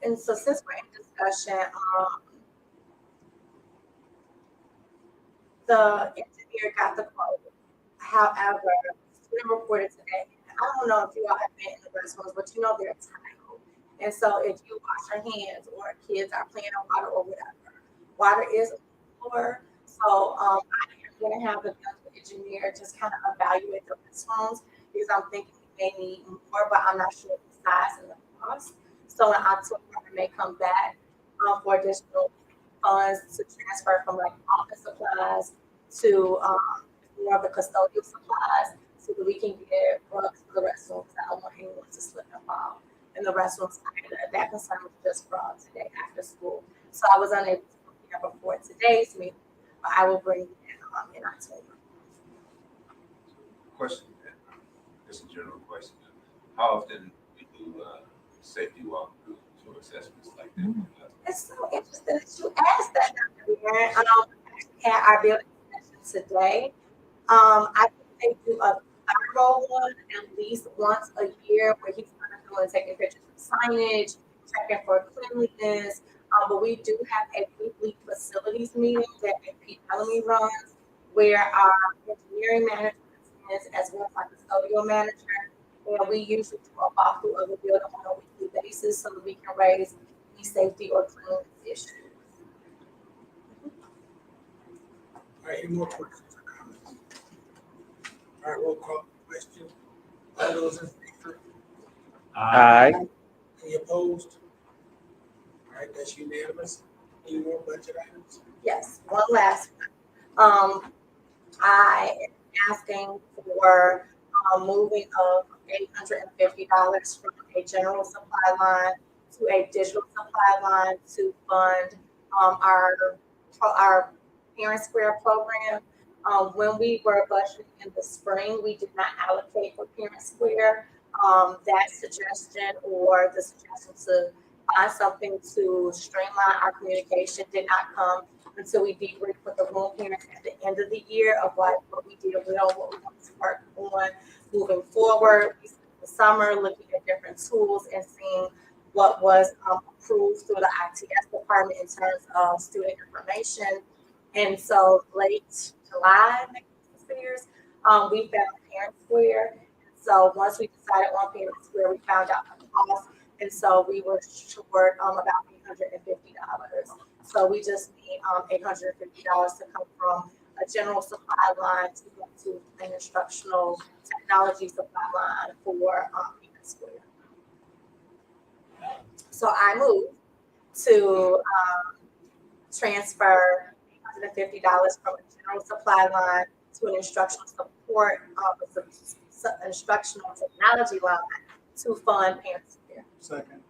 And so since we're in discussion, the engineer got the quote. However, student reported today, I don't know if you all have been in the restrooms, but you know they're tiled. And so if you wash your hands or kids are playing on water or whatever, water is on the floor. So I'm going to have the engineer just kind of evaluate the restrooms because I'm thinking we may need more, but I'm not sure the size and the cost. So in October, I may come back for additional funds to transfer from like office supplies to more of the custodial supplies so that we can get rugs for the restrooms. I don't want anyone to slip and fall in the restrooms either. That concern was just from today after school. So I was unable to prepare before today's meeting, but I will bring it in October. Question, just a general question. How often we do safety walkthroughs or assessments like that? It's so interesting that you asked that, Dr. Aaron. At our building session today, I think they do a thorough one at least once a year where he's going to go and taking pictures of signage, checking for cleanliness. But we do have a weekly facilities meeting that Pete Bellamy runs where our engineering manager is as well as our custodial manager. And we usually do a walkthrough of the building on a weekly basis so that we can raise any safety or cleanliness issues. All right, any more questions or comments? All right, roll call question. All those in favor? Aye. Any opposed? All right, that's unanimous. Any more budget items? Yes, one last one. I am asking for moving of $850 from a general supply line to a digital supply line to fund our Parent Square program. When we were budgeting in the spring, we did not allocate for Parent Square. That suggestion or the suggestion to find something to streamline our communication did not come until we debriefed with the room parents at the end of the year of what we did well, what we want to work on moving forward. We spent the summer looking at different tools and seeing what was approved through the ITS department in terms of student information. And so late July, we found Parent Square. So once we decided on Parent Square, we found out the cost. And so we were short about $850. So we just need $850 to come from a general supply line to go to an instructional technology supply line for Parent Square. So I moved to transfer $150 from a general supply line to an instructional support, instructional technology line to fund Parent Square. Second.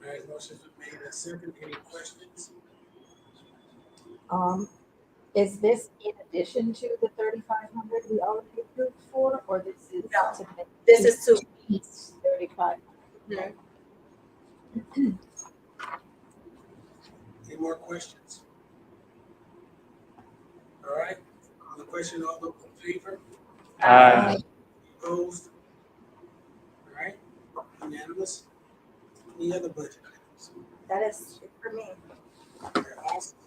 All right, motion's been made and second. Any questions? Is this in addition to the 3,500 we already approved for, or this is? No, to make this is to 3,500? Any more questions? All right, on the question, all those in favor? Aye. Opposed? All right, unanimous. Any other budget items? That is it for me. Okay, awesome.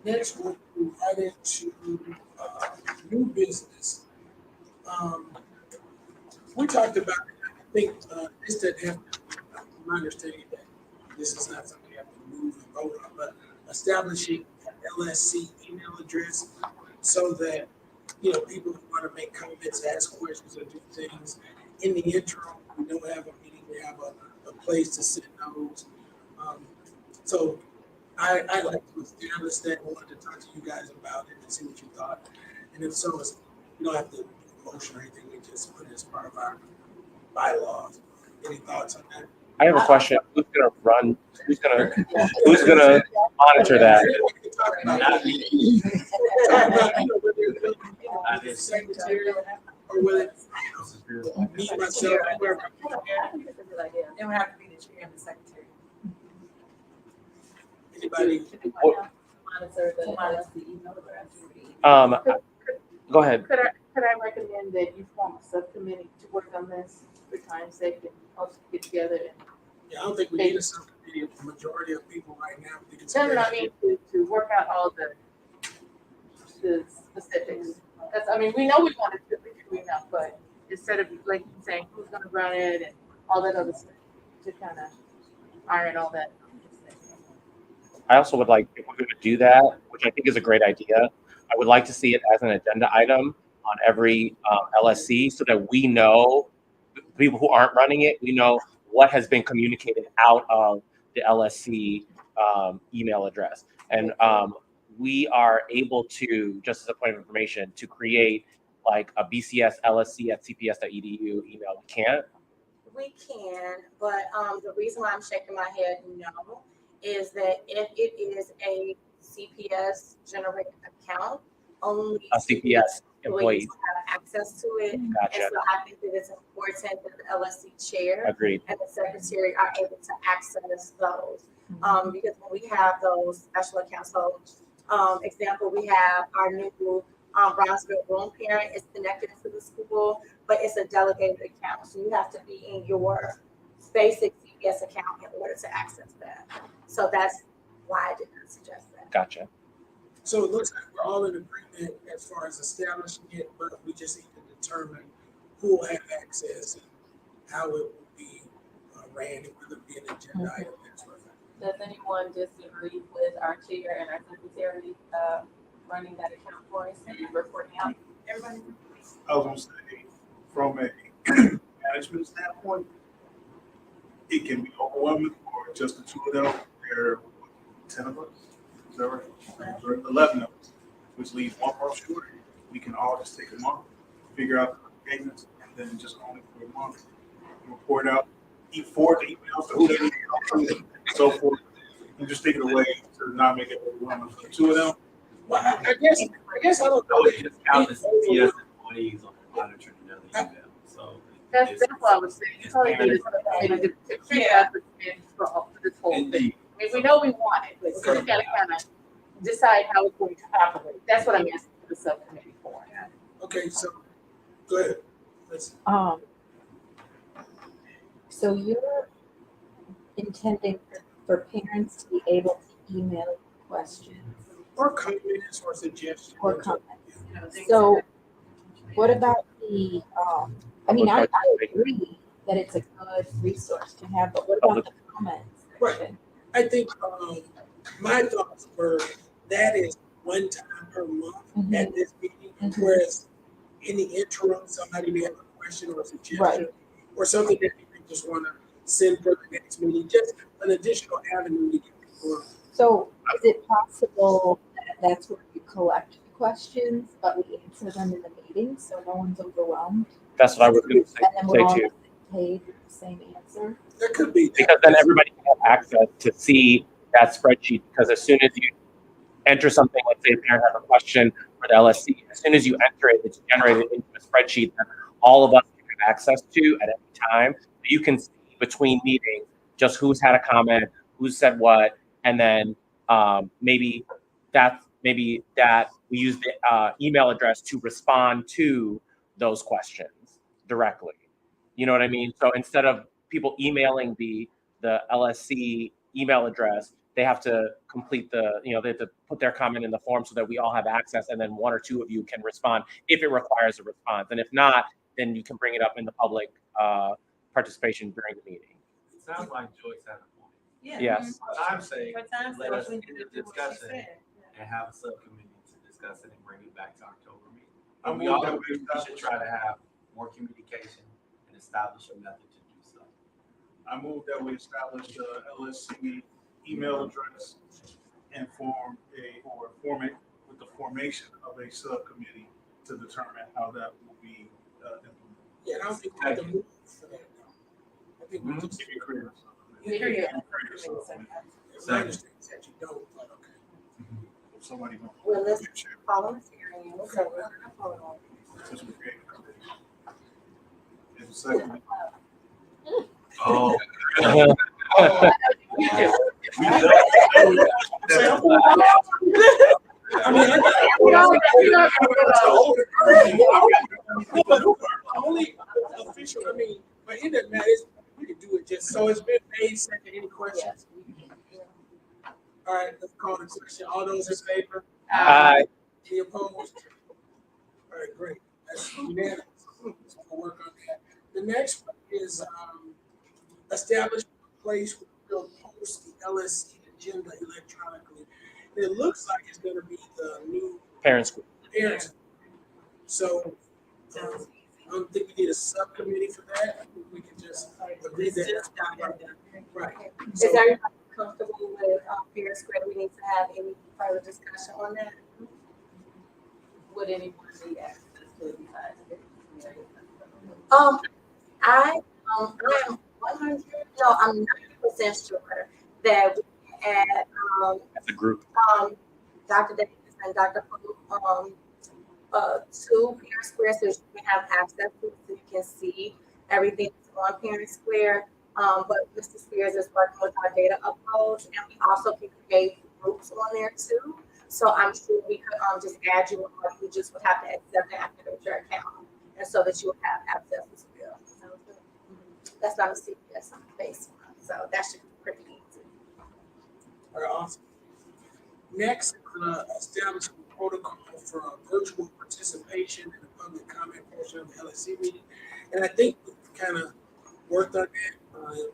Next, we'll move right into new business. We talked about think this didn't have, my understanding that this is not something you have to move and vote on, but establishing an LSC email address so that, you know, people who want to make comments, ask questions, or do things in the interim, we don't have a meeting, we have a place to send those. So I like to establish that. I wanted to talk to you guys about it and see what you thought. And if so, you don't have to motion or anything, we just put it as part of our bylaws. Any thoughts on that? I have a question. Who's gonna monitor that? Not me. Talk about, you know, whether it's the secretary or whether it's, you know, me, myself, whoever. I think it's a good idea. It would have to be the chair and the secretary. Anybody? Monitor the email address. Go ahead. Could I recommend that you form a subcommittee to work on this for time's sake and also get together and Yeah, I don't think we need a subcommittee of the majority of people right now. I think it's a no, great I idea. mean, to work out all the specifics. That's, I mean, we know we want to do enough, but instead of like saying who's gonna run it and all that other stuff, to kind of iron all that. I also would like, if we're going to do that, which I think is a great idea, I would like to see it as an agenda item on every LSC so that we know, people who aren't running it, we know what has been communicated out of the LSC email address. And we are able to, just as a point of information, to create like a BCS LSC at cps.edu email. We can't. We can, but the reason why I'm shaking my head no is that if it is a CPS generated account, only A CPS employee. employees will have access to it. Gotcha. And so I think that it's important that the LSC chair Agreed. and the secretary are able to access those. Because when we have those special accounts, so example, we have our new Brownsville Room Parent is connected to the school, but it's a delegated account. So you have to be in your basic CPS account in order to access that. So that's why I did not suggest that. Gotcha. So it looks like we're all in agreement as far as establishing it, but we just need to determine who will have access and how it will be ran, and whether it be an agenda item, that sort of thing. Does anyone disagree with our chair and our secretary running that account for us and reporting out? Everybody? I was gonna say, from a management standpoint, it can be overwhelming for just the two of them. There are 10 of us, is that right? Or 11 of us, which leaves one person short. We can all just take a month, figure out the payments, and then just own it for a month. Report out, forward the emails to who they need to go to, and so forth. And just take it away to not make it overwhelming for the two of them. Well, I guess I don't So know. it just counts as CPS employees on monitoring another email. So That's it's- what I was saying. You probably need a subcommittee to figure out the spin for this whole thing. Indeed. I mean, we know we want it, but we gotta kind of decide how it's going to operate. That's what I'm asking for the subcommittee for. Okay, so go ahead. Let's, So you're intending for parents to be able to email questions or comments or suggestions. or comments. So what about the, I mean, I agree that it's a good resource to have, but what about the comments? Right. I think my thoughts were that is one time per month at this meeting, whereas in the interim, somebody may have a question or a suggestion Right. or something that you just want to send for the next meeting, just an additional avenue to get people. So is it possible that that's where you collect the questions, but we answer them in the meeting, so no one's overwhelmed? That's what I was going to And then we're all say on too. the same page with the same answer? That could be. Because then everybody can have access to see that spreadsheet. Because as soon as you enter something, let's say a parent has a question for the LSC, as soon as you enter it, it's generated into a spreadsheet that all of us can have access to at any time. You can see between meetings just who's had a comment, who said what, and then maybe that we use the email address to respond to those questions directly. You know what I mean? So instead of people emailing the LSC email address, they have to complete they have to put their comment in the form so that we all have access, and then one or two of you can respond if it requires a response. And if not, then you can bring it up in the public participation during the meeting. It sounds like Joyce had a point. Yes. But I'm saying, For time's let sake, us we end need the to do what she discussion said. and have a subcommittee to discuss it and bring it back to October meeting. I And we move all that agree we should try to have more communication and establish a method to do so. I move that we establish the LSC email address and form with the formation of a subcommittee to determine how that will be implemented. Yeah, I don't think we have to move for that. though. I think we just. If you create a Yeah, subcommittee. yeah. My understanding is that you don't, but okay. If somebody wants Well, let's to chair, follow the hearing, so we're gonna follow. since we create a committee. And second, Oh. I mean, only official, I mean, but it doesn't matter, we can do it just, so it's been made, second, any questions? All right, let's call the question, all those in favor? Aye. Any opposed? All right, great, that's unanimous, so we'll work on that. The next one is, establish a place where we'll post the LSC agenda electronically. And it looks like it's gonna be the new Parents group. parents. So, I don't think we need a subcommittee for that. I think we can just agree that. Right. Is So, everybody comfortable with, Fair Square? We need to have any further discussion on that? Would anyone need access to it besides the community? I am 100, no, I'm 90% sure that we had, As a group. Dr. Davis and Dr. Pope, to Parent Square, so you can have access to it, so you can see everything that's on Parent Square. But Mr. Spears is working with our data uploads, and we also can create groups on there too. So I'm sure we could just add you on, you just would have to accept the academic account, and so that you would have access as well. That's not a CPS based one, so that should be pretty easy. all right, awesome. Next, establish a protocol for virtual participation in the public comment portion of the LSC meeting. And I think we kind of worked on that.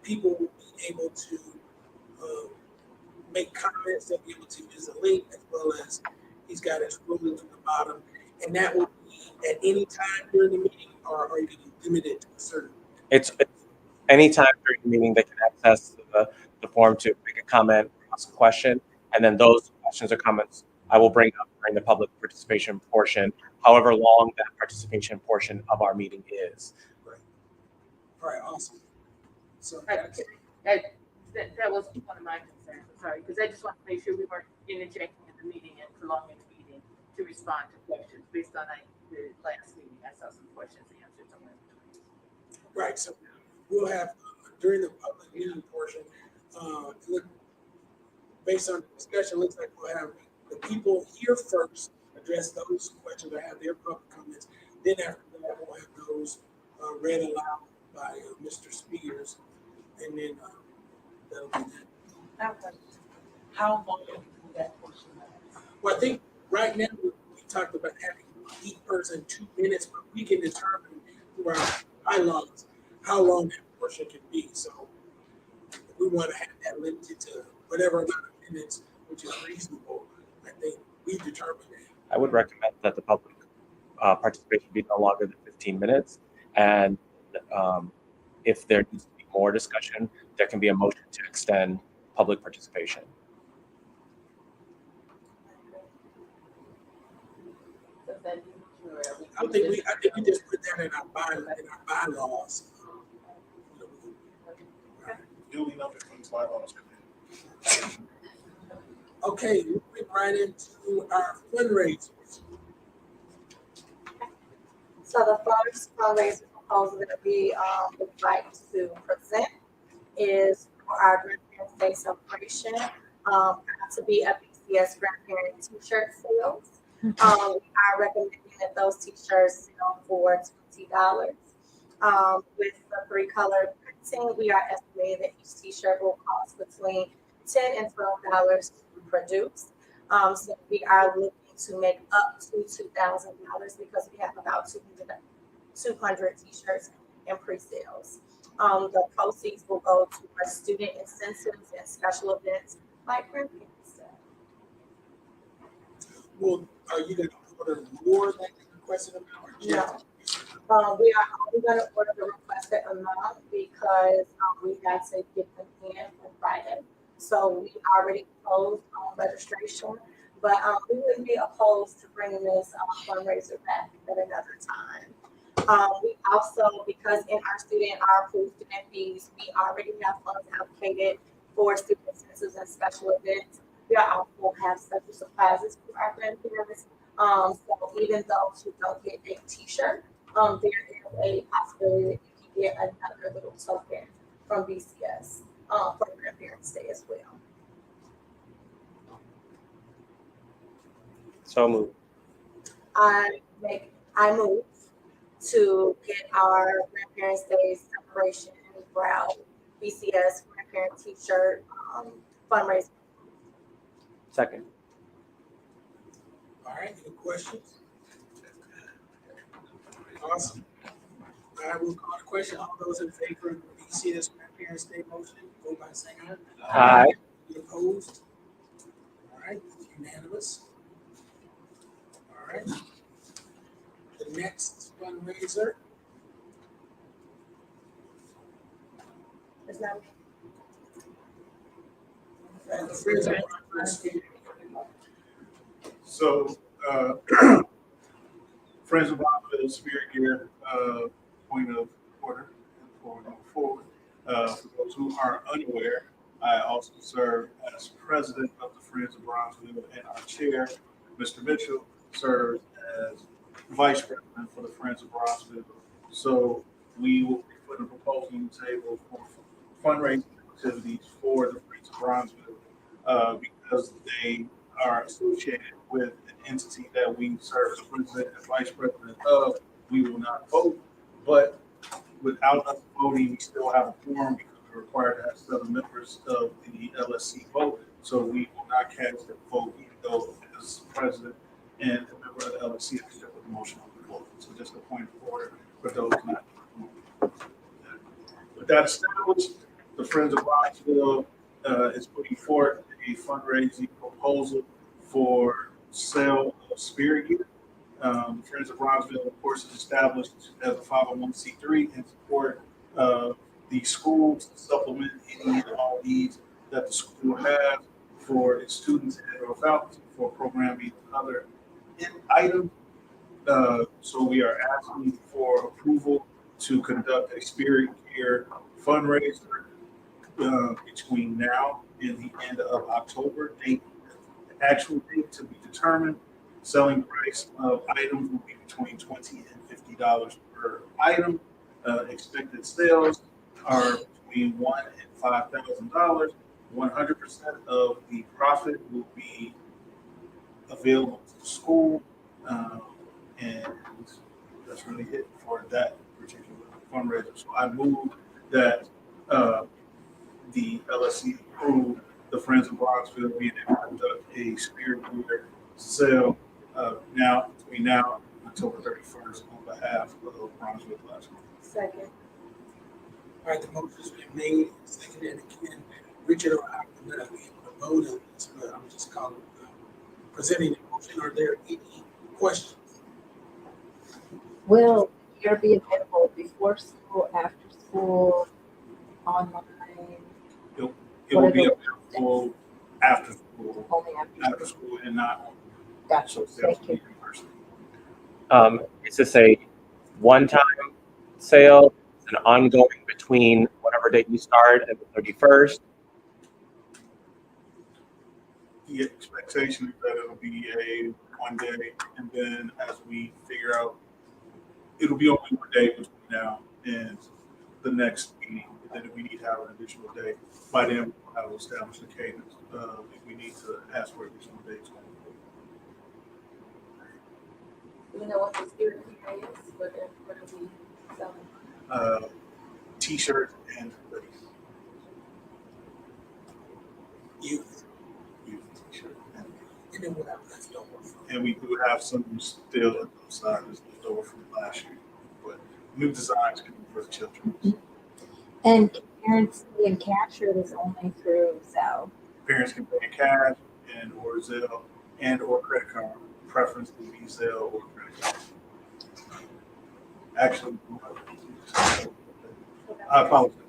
People will be able to make comments, they'll be able to use the link, as well as he's got his ruling to the bottom. And that will be at any time during the meeting, or are you going to limit it to a certain? It's anytime during the meeting they can access the form to make a comment, ask a question, and then those questions or comments I will bring up during the public participation portion, however long that participation portion of our meeting is. Right. All right, awesome. So That was one of my concerns, I'm sorry, because I just want to make sure we weren't interjecting in the meeting and prolonging the meeting to respond to questions based on the last meeting. I saw some questions answered somewhere. right, so we'll have during the public meeting portion, based on the discussion, looks like we'll have the people here first address those questions or have their public comments. Then after that, we'll have those read aloud by Mr. Spears, and then that'll be that. How long will that portion last? Well, I think right now we talked about having each person 2 minutes, but we can determine through our bylaws how long that portion can be. So if we want to have that limited to whatever amount of minutes, which is reasonable, I think we determine that. I would recommend that the public participation be no longer than 15 minutes. And if there needs to be more discussion, there can be a motion to extend public participation. I think we just put that in our bylaws. duly noted from the bylaws committee. Okay, moving right into our fundraisers. So the first fundraiser proposal that we would like to present is for our Grandparents' Day celebration, to be a BCS Grandparent T-shirt sales. We are recommending that those T-shirts sell for $20. With the 3-color printing, we are estimating that each T-shirt will cost between $10 and $12 to produce. So we are looking to make up to $2,000 because we have about 200 T-shirts and pre-sales. The proceeds will go to our student incentives and special events like grandparents. Day. Well, are you gonna order more than the requested amount or just? We are only gonna order the requested amount because, we have to get them in for Friday. So we already closed on registration, but, we wouldn't be opposed to bringing this, fundraiser back at another time. We also, because in our approved student fees, we already have funds allocated for student incentives and special events. We also have special surprises for our grandparents. So even those who don't get a t-shirt, there is a possibility that you can get another little token from BCS, for Grandparents' Day as well. So moved. I move to get our Grandparents' Day celebration brow BCS grandparent t-shirt, fundraiser. Second. All right, any questions? Awesome. I will call the question. All those in favor of the BCS Grandparents' Day motion, vote by saying aye. Aye. Any opposed? All right, it's unanimous. All right. The next fundraiser. Is that The Friends of Progress. So, Friends of Rockville Spirit Gear, point of order before we go forward. For those who are unaware, I also serve as president of the Friends of Bronzeville, and our chair, Mr. Mitchell, serves as vice president for the Friends of Bronzeville. So we will be putting a proposal on the table for fundraising activities for the Friends of Bronzeville, because they are associated with an entity that we serve as president and vice president of. We will not vote, but without us voting, we still have a quorum because we're required to have 7 members of the LSC vote. So we will not cast a vote, even though as president and a member of the LSC, I think with the motion on the floor. So just a point of order for those not. With that established, the Friends of Rockville is putting forth a fundraising proposal for sale of spirit gear. Friends of Bronzeville, of course, is established as a 501c3 and support the schools to supplement any and all needs that the school has for its students and or faculty for programming and other items. So we are asking for approval to conduct a spirit gear fundraiser between now and the end of October. The actual date to be determined. Selling price of items will be between $20 and $50 per item. Expected sales are between $1,000 and $5,000. 100% of the profit will be available to the school, and that's really it for that particular fundraiser. So I move that the LSC approve the Friends of Bronzeville being able to conduct a spirit gear sale between now and October 31st on behalf of Bronzeville Classroom. second? All right, the motion's been made, seconded, and again, Richard or I will not be able to vote on this, but I'm just calling, presenting the motion. Are there any questions? Will gear be available before school, after school, online? It will be available after school, Only after school and not on. Gotcha. So sales Thank will you. be in person. Is this a one-time sale? Is it an ongoing between whatever date you start and the 31st? The expectation is that it'll be a one day, and then as we figure out, it'll be only one day between now and the next meeting. And then if we need to have an additional day, by then we'll have established a cadence. If we need to ask for additional dates. Do we know what the spirit gear is? What are we selling? T-shirts and hoodies. Youth, T-shirt. and then what I've left over from. And we do have some still inside this left over from last year, but new designs can be for the children. And can parents pay in cash or this only through Zelle? Parents can pay in cash or Zelle or credit card. Preference would be Zelle or credit card. Actually, I apologize.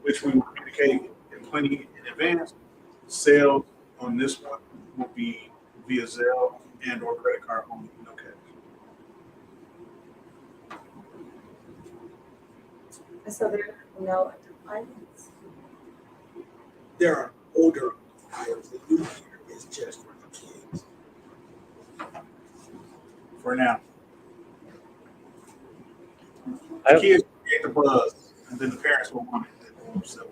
Which we will communicate in plenty in advance. Sales on this one will be via Zelle or credit card only, no cash. And so there are no requirements. There are older years, the new year is just for the kids. For now. I- The kids get the buzz, and then the parents will want it. So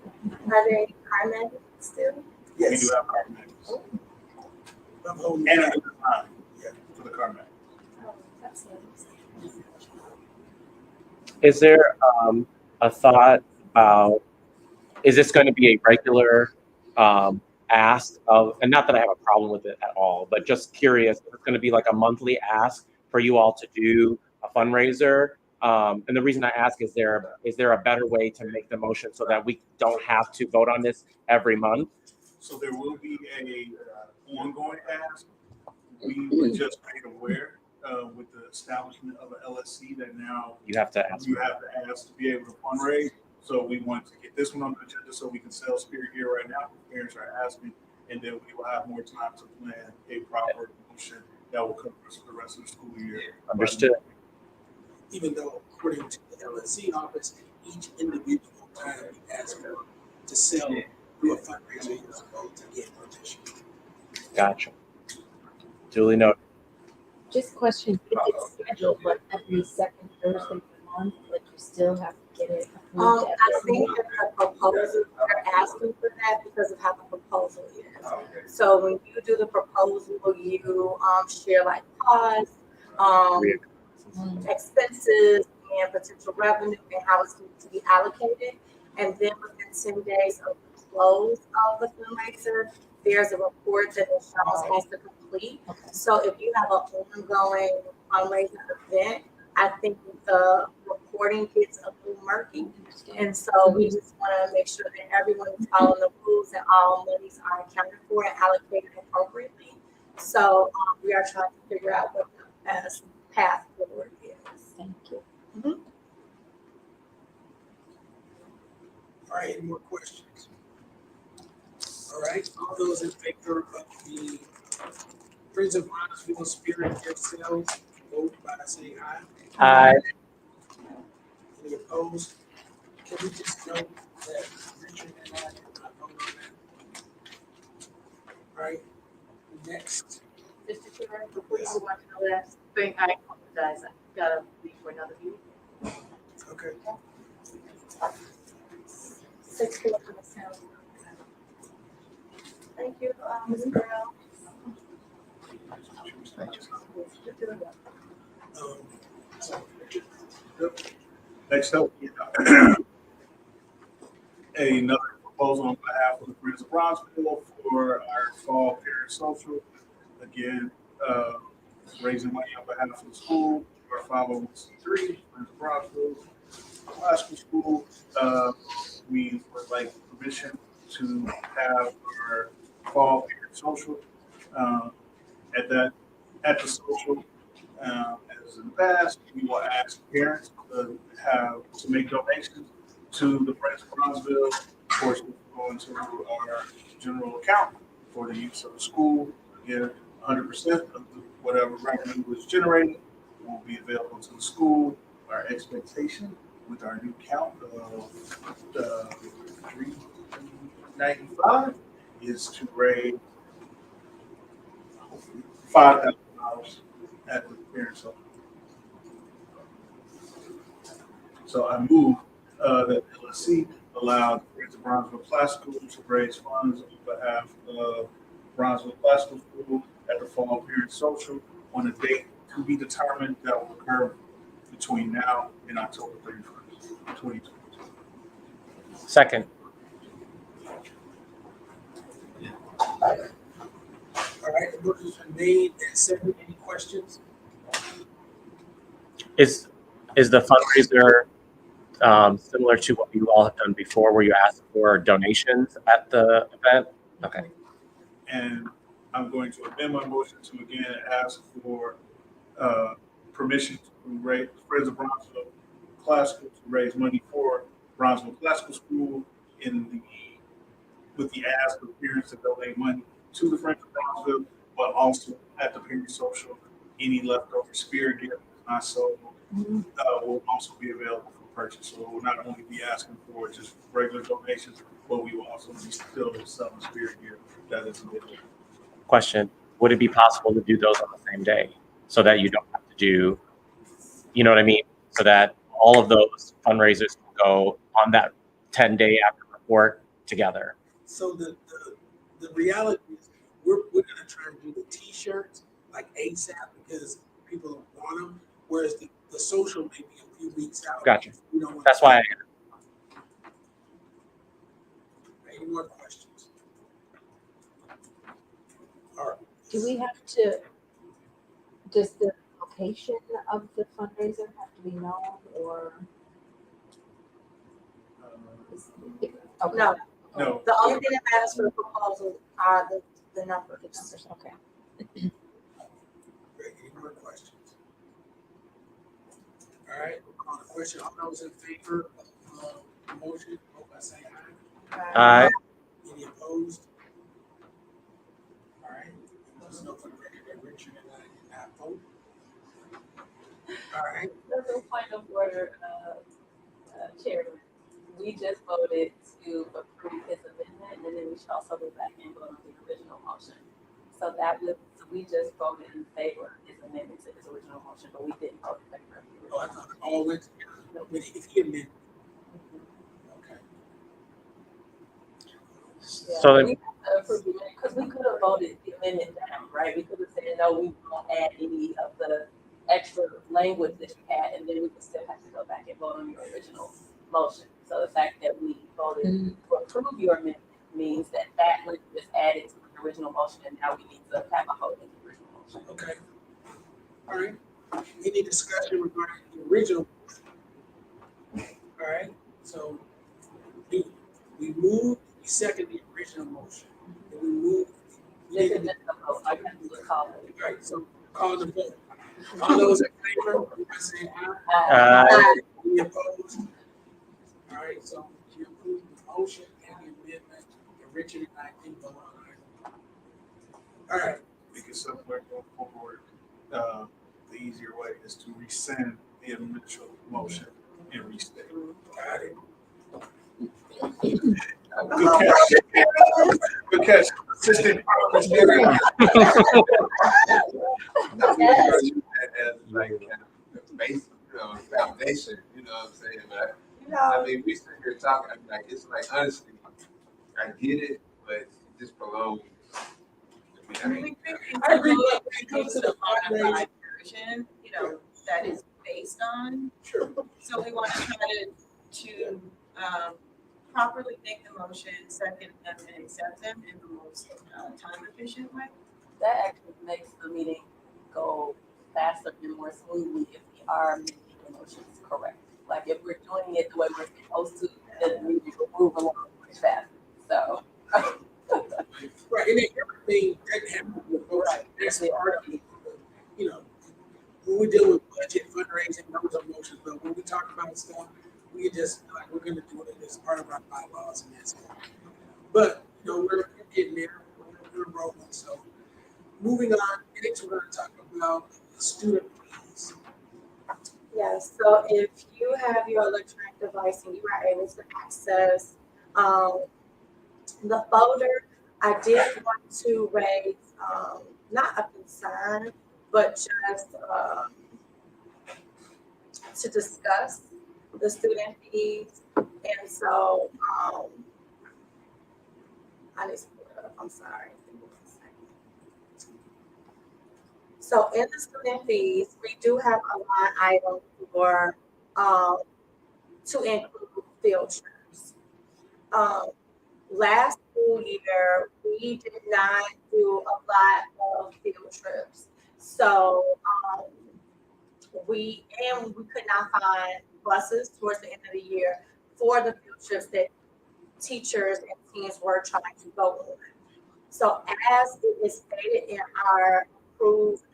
Are there any paramedics still? we Yes. do have paramedics. I'm holding And back. a good time for the paramedics. Oh, that's nice. Is there a thought about, is this going to be a regular ask of, and not that I have a problem with it at all, but just curious, if it's going to be like a monthly ask for you all to do a fundraiser? And the reason I ask is there a better way to make the motion so that we don't have to vote on this every month? So there will be a ongoing ask. We were just made aware with the establishment of an LSC that now You have to ask. you have to ask to be able to fundraise. So we want to get this one on the agenda so we can sell Spirit here right now. Parents are asking, and then we will have more time to plan a proper motion that will cover us for the rest of the school year. Understood. Even though according to the LSC office, each individual time we ask for to sell through a fundraiser, you're supposed to get permission. Gotcha. Duly noted. Just question, is it scheduled like every second Thursday of the month, like you still have to get it approved? I every think month? that the proposal, they're asking for that because of how the proposal is. So when you do the proposal, you share like costs, expenses and potential revenue and how it's going to be allocated. And then within 10 days of the close of the fundraiser, there's a report that the insurance has to complete. So if you have an ongoing fundraising event, I think the reporting gets a little murky. And so we just want to make sure that everyone is following the rules and all monies are accounted for and allocated appropriately. So we are trying to figure out what the best path forward is. Thank you. All right, any more questions? All right, all those in favor of the Friends of Bronzeville Spirit Gift Sales, vote by saying aye. Aye. Any opposed? Can we just note that Richard and I did not vote on that? All right, next. Mr. Chair, before you move on to the last thing, I apologize. I gotta leave for another meeting. Okay. 6:00. Thank you, Ms. Brown. So, Next up, another proposal on behalf of the Friends of Bronzeville for our fall parent social. Again, raising money on behalf of the school, our 501c3, Friends of Bronzeville, Classical School. We would like permission to have our fall parent social at the social. As in the past, we will ask parents to make donations to the Friends of Bronzeville. Of course, we'll go into our general account for the use of the school. Again, 100% of whatever revenue was generated will be available to the school. Our expectation with our new count of $395 is to raise $5,000 at the parent social. So I move that LSC allowed Friends of Bronzeville Classical to raise funds on behalf of Bronzeville Classical School at the fall parent social on a date to be determined that will occur between now and October 31st, 2022. Second. all right, the motion's been made and seconded. Any questions? Is Is the fundraiser similar to what you all have done before, where you ask for donations at the event? Okay. And I'm going to amend my motion to again ask for permission to raise Friends of Bronzeville Classical to raise money for Bronzeville Classical School with the ask of parents to donate money to the Friends of Bronzeville, but also at the parent social, any leftover spirit gift not sold will also be available for purchase. So we'll not only be asking for just regular donations, but we will also be still selling spirit gear that is available. Question: would it be possible to do those on the same day, so that you don't have to do, you know what I mean, so that all of those fundraisers will go on that 10-day after report together? So the reality is we're gonna try and do the t-shirts like ASAP because people want them, whereas the social may be a few weeks out. Gotcha. We don't want That's why. any more questions? All right. Do we have to, does the location of the fundraiser have to be known or? Okay. No, No, the only thing that matters for the proposal are the numbers. Okay. Great. Any more questions? All right, we'll call the question. All those in favor of the motion, vote by saying aye. Any opposed? All right, there's no for the record that Richard and I did not vote. All right, There's a point of order, Chairman. We just voted to approve his amendment, and then we should also go back and vote on the original motion. So we just voted in favor of his amendment to his original motion, but we didn't vote in favor of the oh, I original. thought it all went together. But if he amended, okay. So then, Because we could have voted the amendment down, right? We could have said, no, we won't add any of the extra language that you had, and then we would still have to go back and vote on your original motion. So the fact that we voted to approve your amendment means that language is added to the original motion, and now we need to have a vote in the original motion. Okay. All right. Any discussion regarding the original motion? All right. So we moved, we second the original motion. And we moved. This is just a vote. I have to call it. All right. So call the vote. All those in favor, vote by saying aye. Any opposed? All right. So you approve the motion and the amendment. And Richard and I can vote on it. All right. because somewhere going forward, the easier way is to rescind the initial motion and restate. Got it. Good catch. Good catch. Assistant. As like basic, foundation, you know what I'm saying? But I mean, we sit here talking, I'm like, it's like, honestly, I get it, but it just prolongs. I mean, I agree. Comes to the modified version, you know, that is based on. Sure. So we want to try to properly make the motion, second them, and accept them in the most time efficient way. That actually makes the meeting go faster and more smoothly if we are making the motions correct. Like if we're doing it the way we're supposed to, then we will move along much faster. So. Right, and then everything that happens with votes, that's part of it. You know, when we deal with budget, fundraising, those are motions, but when we talk about stuff, we just like we're gonna do it as part of our bylaws and that's it. But you know, we're getting there, we're rolling. So moving on, next we're gonna talk about student fees. Yes, so if you have your electronic device and you are able to access the folder, I did want to raise not a concern, but just to discuss the student fees. And so I need to pull it up, I'm sorry. So in the student fees, we do have a line item for to include field trips. Last school year, we did not do a lot of field trips. So we could not find buses towards the end of the year for the field trips that teachers and teams were trying to go on. So as it is stated in our approved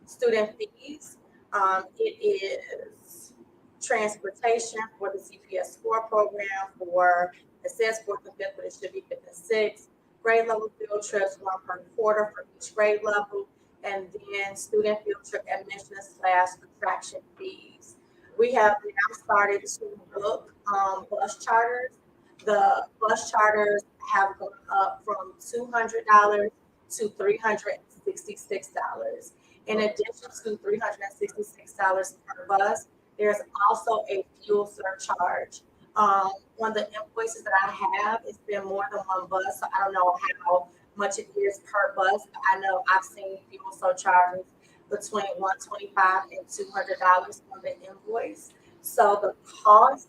student fees, it is transportation for the CPS score program for, it says fourth and fifth, but it should be fifth and sixth. Grade level field trips, one per quarter for each grade level, and then student field trip admissions / attraction fees. We have now started to book bus charters. The bus charters have gone up from $200 to $366. In addition to $366 per bus, there's also a fuel surcharge. On the invoices that I have, it's been more than one bus, so I don't know how much it is per bus. But I know I've seen fuel surcharges between $125 and $200 on the invoice. So the cost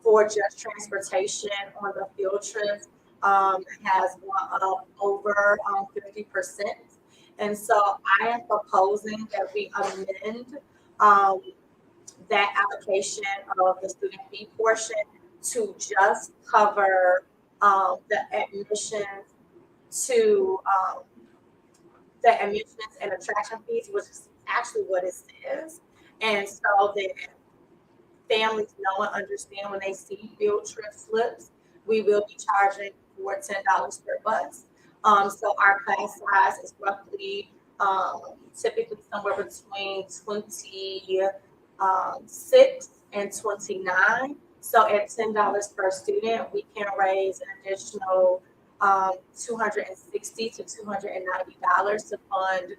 for just transportation on the field trips has gone up over 50%. And so I am proposing that we amend that allocation of the student fee portion to just cover the admissions to the admissions and attraction fees, which is actually what it says. And so that families know and understand when they see field trip slips, we will be charging for $10 per bus. So our class size is roughly typically somewhere between 26 and 29. So at $10 per student, we can raise an additional $260 to $290 to fund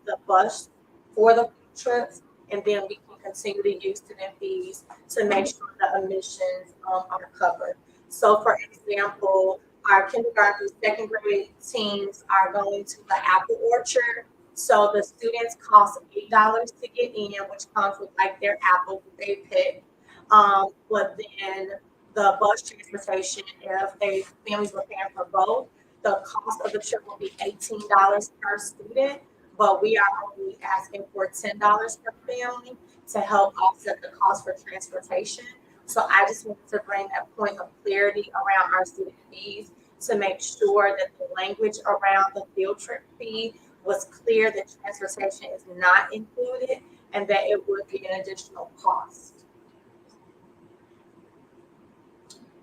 the bus for the trips, and then we can continue to use student fees to make sure the admissions are covered. So, for example, our kindergarten through second grade teams are going to the apple orchard. So the students cost $8 to get in, which comes with like their apple that they pick. But then the bus transportation, if families were paying for both, the cost of the trip will be $18 per student. But we are only asking for $10 per family to help offset the cost for transportation. So I just wanted to bring that point of clarity around our student fees to make sure that the language around the field trip fee was clear, that transportation is not included, and that it would be an additional cost.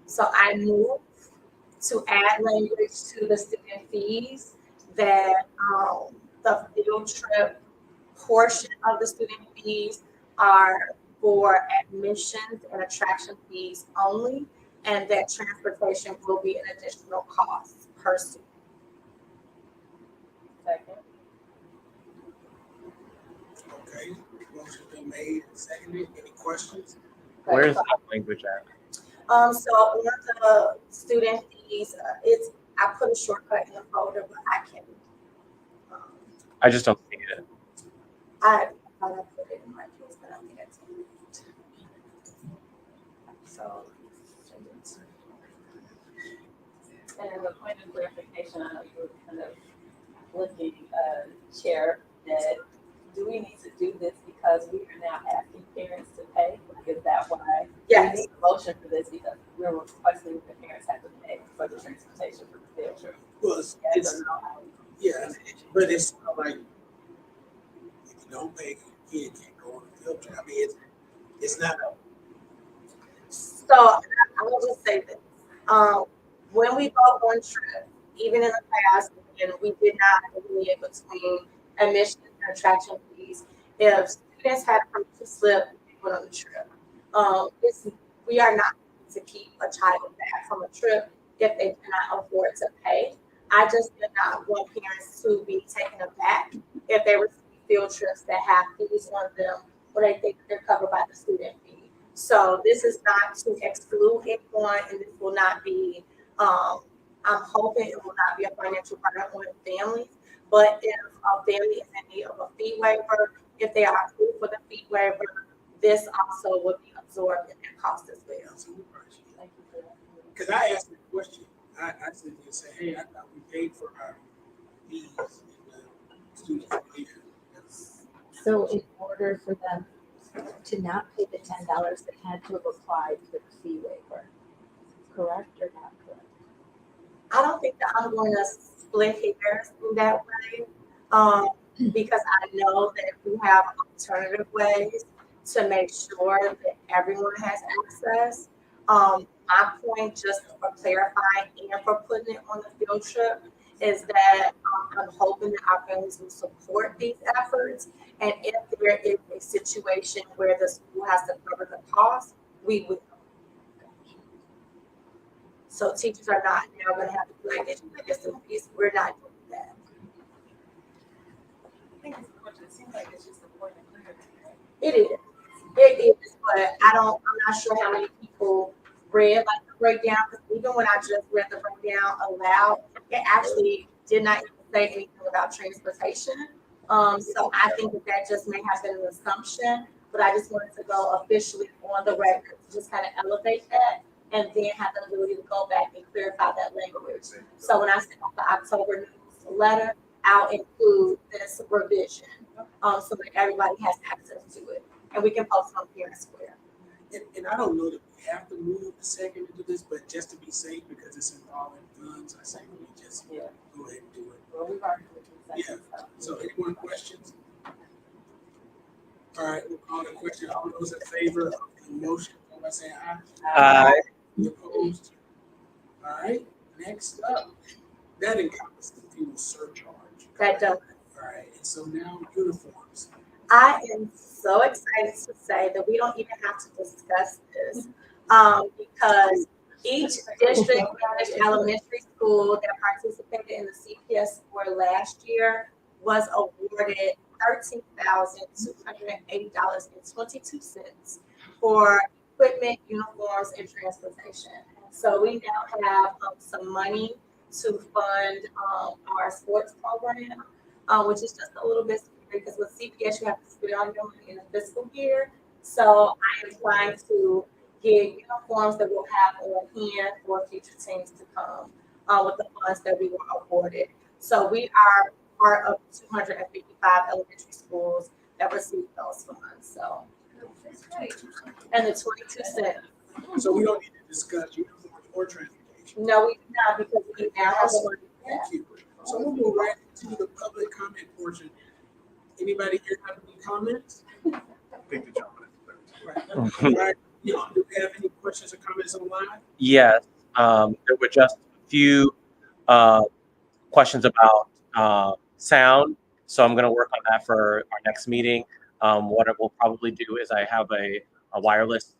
So I move to add language to the student fees that the field trip portion of the student fees are for admissions and attraction fees only, and that transportation will be an additional cost per student. Second. Okay, motion been made and seconded. Any questions? Where's that language at? So on the student fees, I put a shortcut in the folder, but I can. I just don't see it. I thought I put it in my place, but I think I didn't. So. And as a point of clarification, I know you were kind of looking, Chair, that do we need to do this because we are now asking parents to pay? Is that why? Yes. We need a motion for this because we're requesting that the parents have to pay for the transportation for the field trip. Well, yeah, but it's not like if you don't pay, your kid can't go on the field trip. I mean, it's not a. So I will just say this. When we go on trip, even in the past, and we did not delineate between admission and attraction fees, if students had a permission slip, they went on the trip. We are not to keep a child back from a trip if they cannot afford to pay. I just did not want parents to be taken aback if they receive field trips that have fees on them or they think they're covered by the student fee. So this is not to exclude anyone, and this will not be, I'm hoping it will not be a financial burden on families, but if a family is in need of a fee waiver, if they are approved for the fee waiver, this also would be absorbed in their cost as well. Thank you for that. Because I asked the question, I said, hey, I thought we paid for our fees in the students for the year. So in order for them to not pay the $10, they had to have applied for the fee waiver, correct or not correct? I don't think that I'm going to split hairs in that way, because I know that we have alternative ways to make sure that everyone has access. My point, just for clarifying and for putting it on the field trip, is that I'm hoping that our families will support these efforts. And if there is a situation where the school has to cover the cost, we will. So teachers are not now going to have to be like, it's a piece. We're not doing that. I think it's important. It seems like it's just important and clear. It is. It is, but I'm not sure how many people read like the breakdown. Because even when I just read the breakdown aloud, it actually did not even say anything about transportation. So I think that just may have been an assumption, but I just wanted to go officially on the record to just kind of elevate that, and then have the ability to go back and clarify that language. So when I send out the October newsletter, I'll include this revision, so that everybody has access to it, and we can post it on Parent Square. And I don't know that we have to move the second into this, but just to be safe, because it's involving funds, I say we just go ahead and do it. Well, we've already put Yeah. So any more questions? All right, we'll call the question. All those in favor of the motion, by saying aye. Aye. Any opposed? All right, next up, that encompasses the fuel surcharge. That does. All right, and so now uniforms. I am so excited to say that we don't even have to discuss this, because each district, each elementary school that participated in the CPS score last year was awarded $13,280.22 for equipment, uniforms, and transportation. So we now have some money to fund our sports program, which is just a little bit scary because with CPS you have to spend all your money in a fiscal year. So I am trying to get uniforms that we'll have on hand for future teams to come with the funds that we were awarded. So we are part of 255 elementary schools that received those funds. So, and the 22 cents. So we don't need to discuss uniforms or transportation. No, we do not, because we now have the money. Thank you. So we'll move right into the public comment portion. Anybody here have any comments? I think the gentleman is Right. All right. Do we have any questions or comments online? Yes, there were just a few questions about sound, so I'm going to work on that for our next meeting. What I will probably do is I have a wireless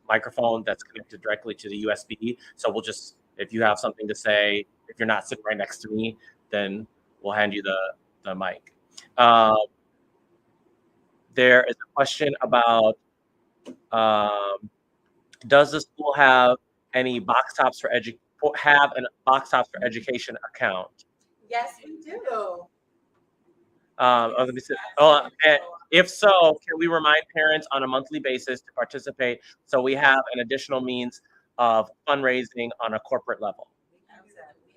microphone that's connected directly to the USB. So we'll just, if you have something to say, if you're not sitting right next to me, then we'll hand you the mic. There is a question about, does the school have any box tops for education account? Yes, we do. Let me see. Oh, and if so, can we remind parents on a monthly basis to participate so we have an additional means of fundraising on a corporate level? We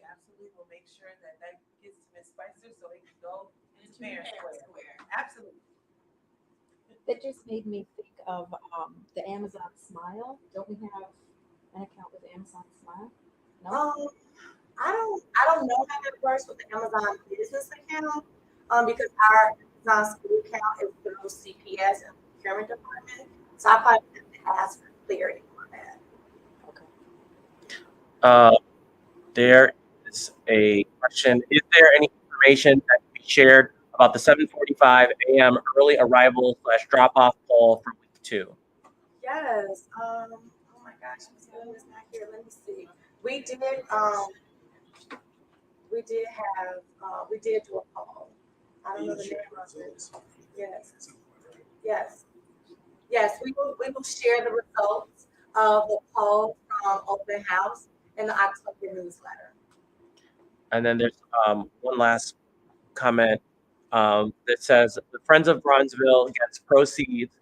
absolutely will make sure that gets to Ms. Spicer so it can go into Parent Square. Absolutely. That just made me think of the Amazon Smile. Don't we have an account with Amazon Smile? No. I don't know how that works with the Amazon business account, because our Amazon school account is through CPS and procurement department. So I probably have to ask for clarity on that. Okay. There is a question. Is there any information that can be shared about the 7:45 a.m. early arrival / drop-off poll for week 2? Yes. Oh my gosh, Ms. Hill is not here. Let me see. We did do a poll. I don't know the name of it. Yes. We will share the results of the poll from Open House in the October newsletter. And then there's one last comment that says the Friends of Bronzeville gets proceeds.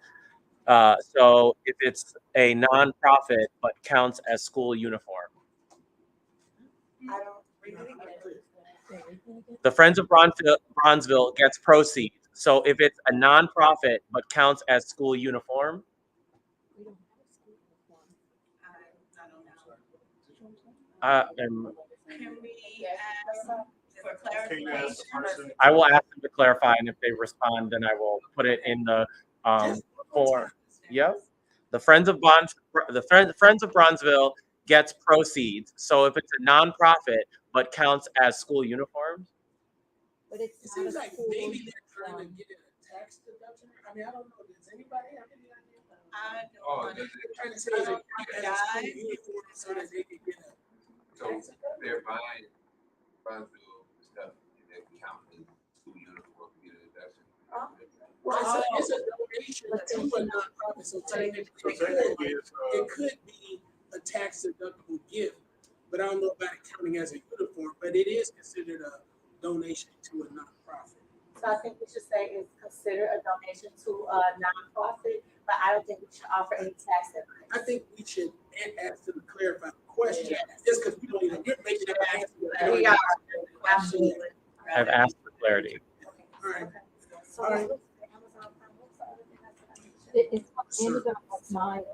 So if it's a nonprofit but counts as school uniform. I don't really get it. The Friends of Bronzeville gets proceeds. So if it's a nonprofit but counts as school uniform, and Can we ask for Can you ask the clarification? person? I will ask them to clarify, and if they respond, then I will put it in the form. Yep. The Friends of Bronzeville gets proceeds. So if it's a nonprofit but counts as school uniforms, But it's It not seems a like school maybe they're trying to uniform. get a tax deduction. I mean, I don't know. Does anybody have any idea? I don't Oh, want does to. it, They're trying to say that as a school uniform so that they can get a so they're buying Bronzeville stuff and they count as school uniform, get a deduction? Well, it's a donation to a nonprofit, so technically So technically, it's, it could be a tax deductible gift, but I don't know about it counting as a uniform, but it is considered a donation to a nonprofit. So I think we should say it's considered a donation to a nonprofit, but I don't think we should offer any tax advice. I think we should ask them to clarify the question, Yes. just because we don't even, we're making that answer. We are, absolutely. I've asked for clarity. All right. So All right. what's the Amazon Prime? What's the other thing I said I mentioned? It's Amazon Smile.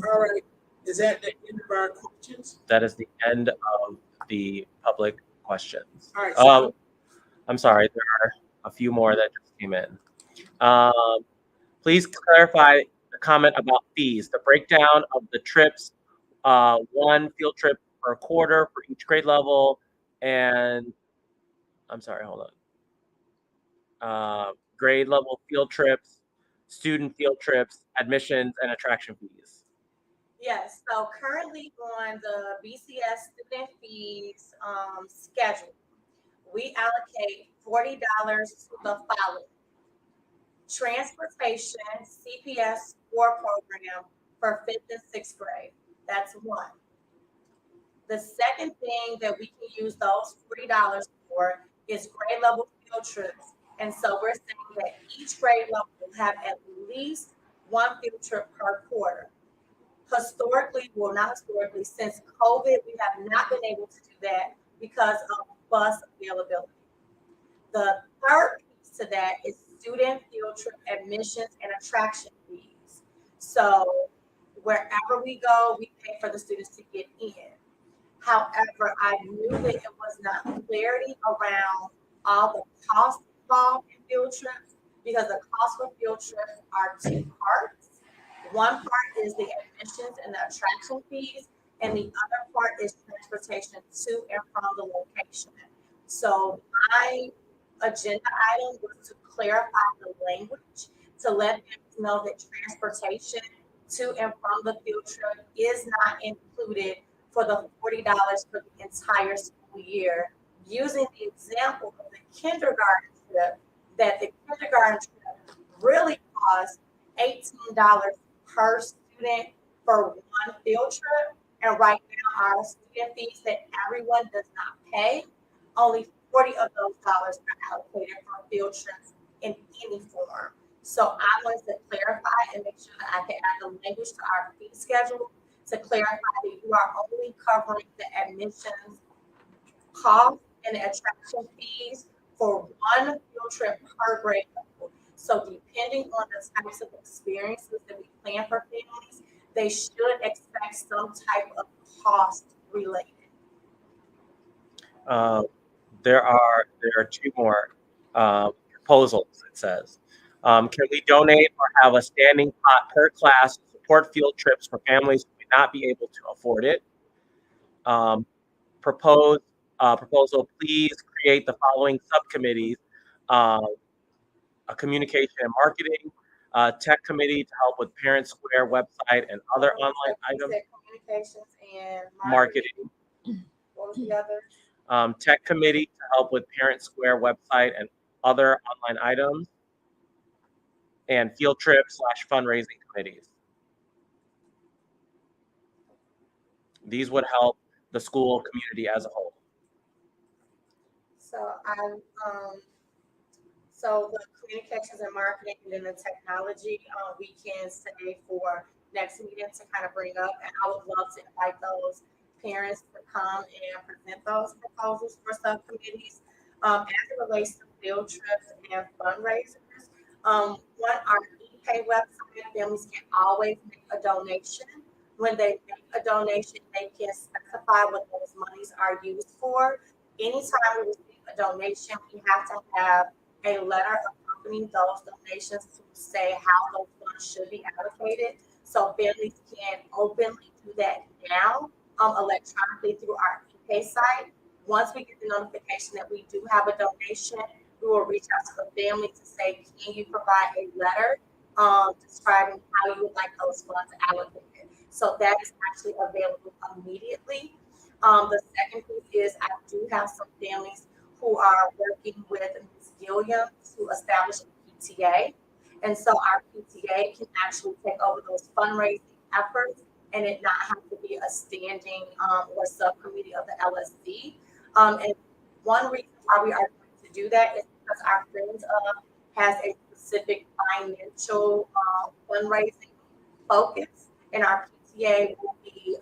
All right, is that the end of our questions? That is the end of the public questions. All right, so- I'm sorry, there are a few more that just came in. Please clarify the comment about fees, the breakdown of the trips, one field trip per quarter for each grade level, and I'm sorry, hold on. Grade level field trips, student field trips, admissions, and attraction fees. Yes, so currently on the BCS student fees schedule, we allocate $40 to the following. Transportation CPS 4 program for 5th and 6th grade. That's one. The second thing that we can use those $40 for is grade level field trips. And so we're saying that each grade level will have at least one field trip per quarter. Historically, well, not historically, since COVID, we have not been able to do that because of bus availability. The third piece to that is student field trip admissions and attraction fees. So wherever we go, we pay for the students to get in. However, I knew that it was not clarity around all the costs involved in field trips because the cost for field trips are two parts. One part is the admissions and the attraction fees, and the other part is transportation to and from the location. So my agenda item was to clarify the language, to let them know that transportation to and from the field trip is not included for the $40 for the entire school year, using the example of the kindergarten trip, that the kindergarten trip really costs $18 per student for one field trip. And right now, our student fees that everyone does not pay, only 40 of those dollars are allocated for field trips in any form. So I wanted to clarify and make sure that I can add the language to our fee schedule to clarify that you are only covering the admissions cost and the attraction fees for one field trip per grade level. So depending on the types of experiences that we plan for families, they should expect some type of cost related. There are two more proposals, it says. Can we donate or have a standing pot per class to support field trips for families who may not be able to afford it? Proposal, please create the following subcommittees: a communication and marketing, tech committee to help with Parent Square website and other online items. Communications and Marketing. What was the other? Tech committee to help with Parent Square website and other online items, and field trip / fundraising committees. These would help the school community as a whole. So the communications and marketing and then the technology, we can say for next meeting to kind of bring up, and I would love to invite those parents to come and present those proposals for subcommittees. As it relates to field trips and fundraisers, on our ePay website, families can always make a donation. When they make a donation, they can specify what those monies are used for. Anytime we receive a donation, we have to have a letter accompanying those donations to say how those funds should be allocated. So families can openly do that now, electronically through our ePay site. Once we get the notification that we do have a donation, we will reach out to the family to say, can you provide a letter describing how you would like those funds allocated? So that is actually available immediately. The second piece is I do have some families who are working with Ms. Gilliam to establish a PTA. And so our PTA can actually take over those fundraising efforts and it not have to be a standing or subcommittee of the LSD. And one reason why we are going to do that is because our Friends of has a specific financial fundraising focus, and our PTA will be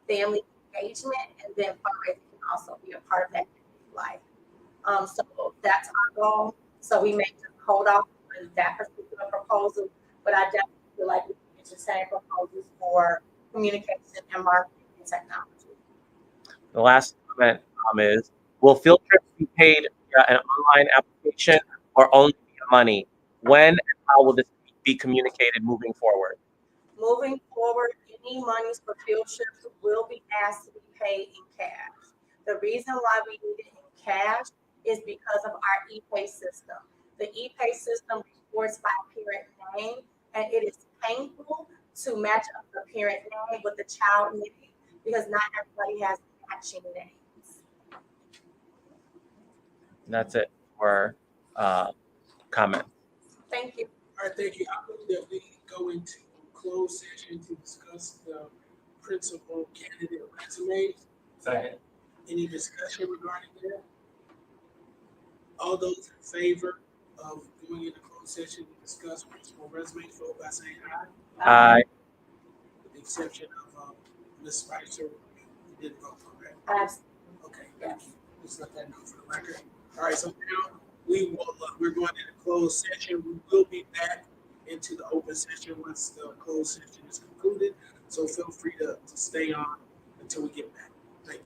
family engagement, and then fundraising can also be a part of that life. So that's our goal. So we may just hold off on that particular proposal, but I definitely feel like we can entertain proposals for communication and marketing and technology. The last comment is, will field trips be paid via an online application or only via money? When and how will this be communicated moving forward? Moving forward, any monies for field trips will be asked to be paid in cash. The reason why we need it in cash is because of our ePay system. The ePay system records by parent name, and it is painful to match up the parent name with the child name because not everybody has matching names. That's it for comment. Thank you. All right, thank you. I move that we go into closed session to discuss the principal candidate resumes. Second. Any discussion regarding that? All those in favor of going into closed session to discuss principal resumes, vote by saying aye. Aye. With the exception of Ms. Spicer, you didn't vote correct. Okay, thank you. Just let that know for the record. All right, so now we're going into closed session. We will be back into the open session once the closed session is concluded. So feel free to stay on until we get back. Thank you.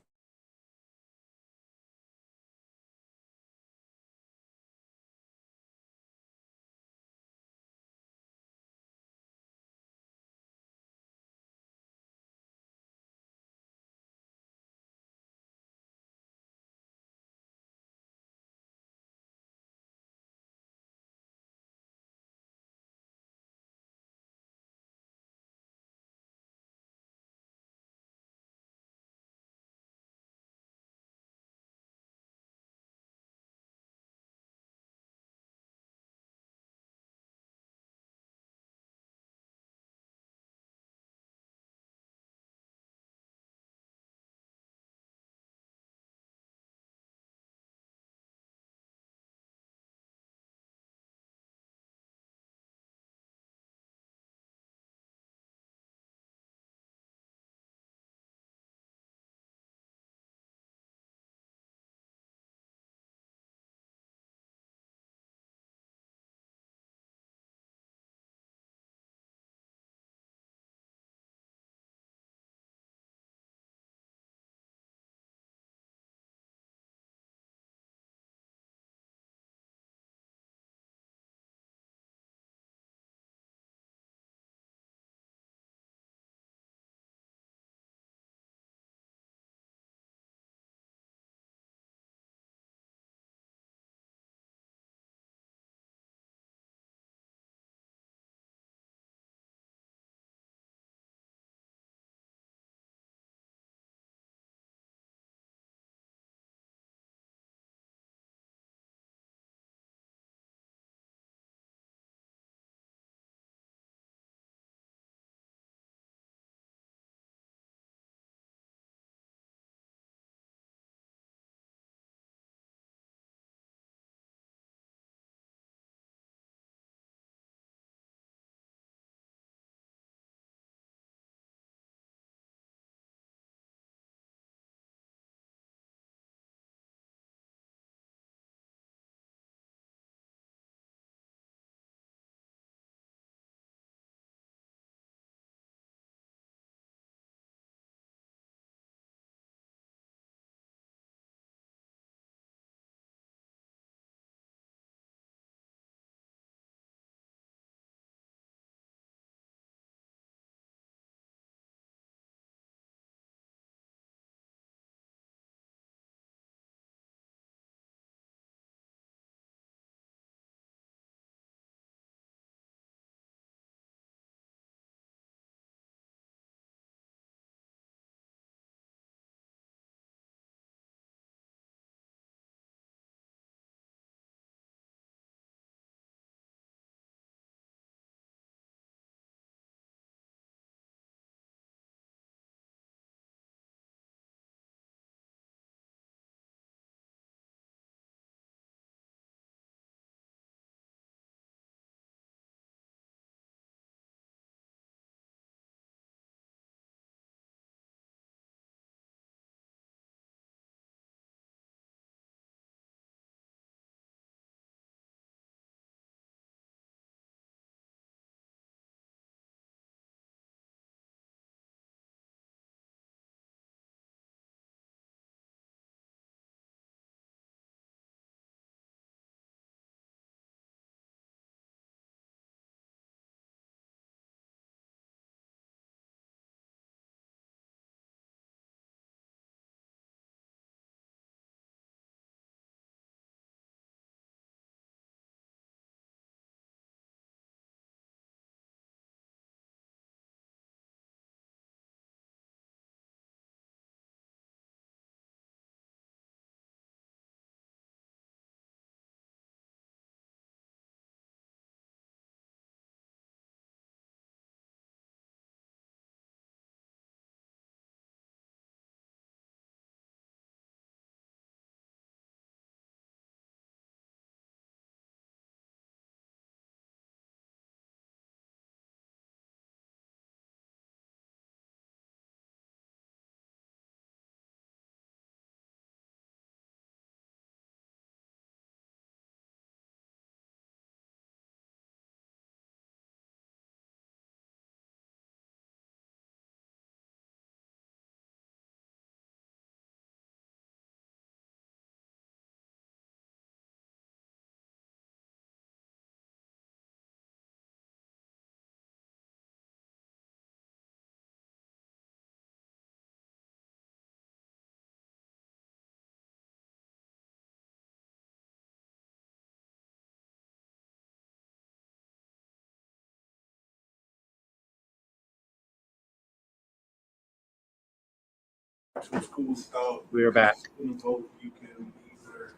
two schools out. We are back. Student vote, you can either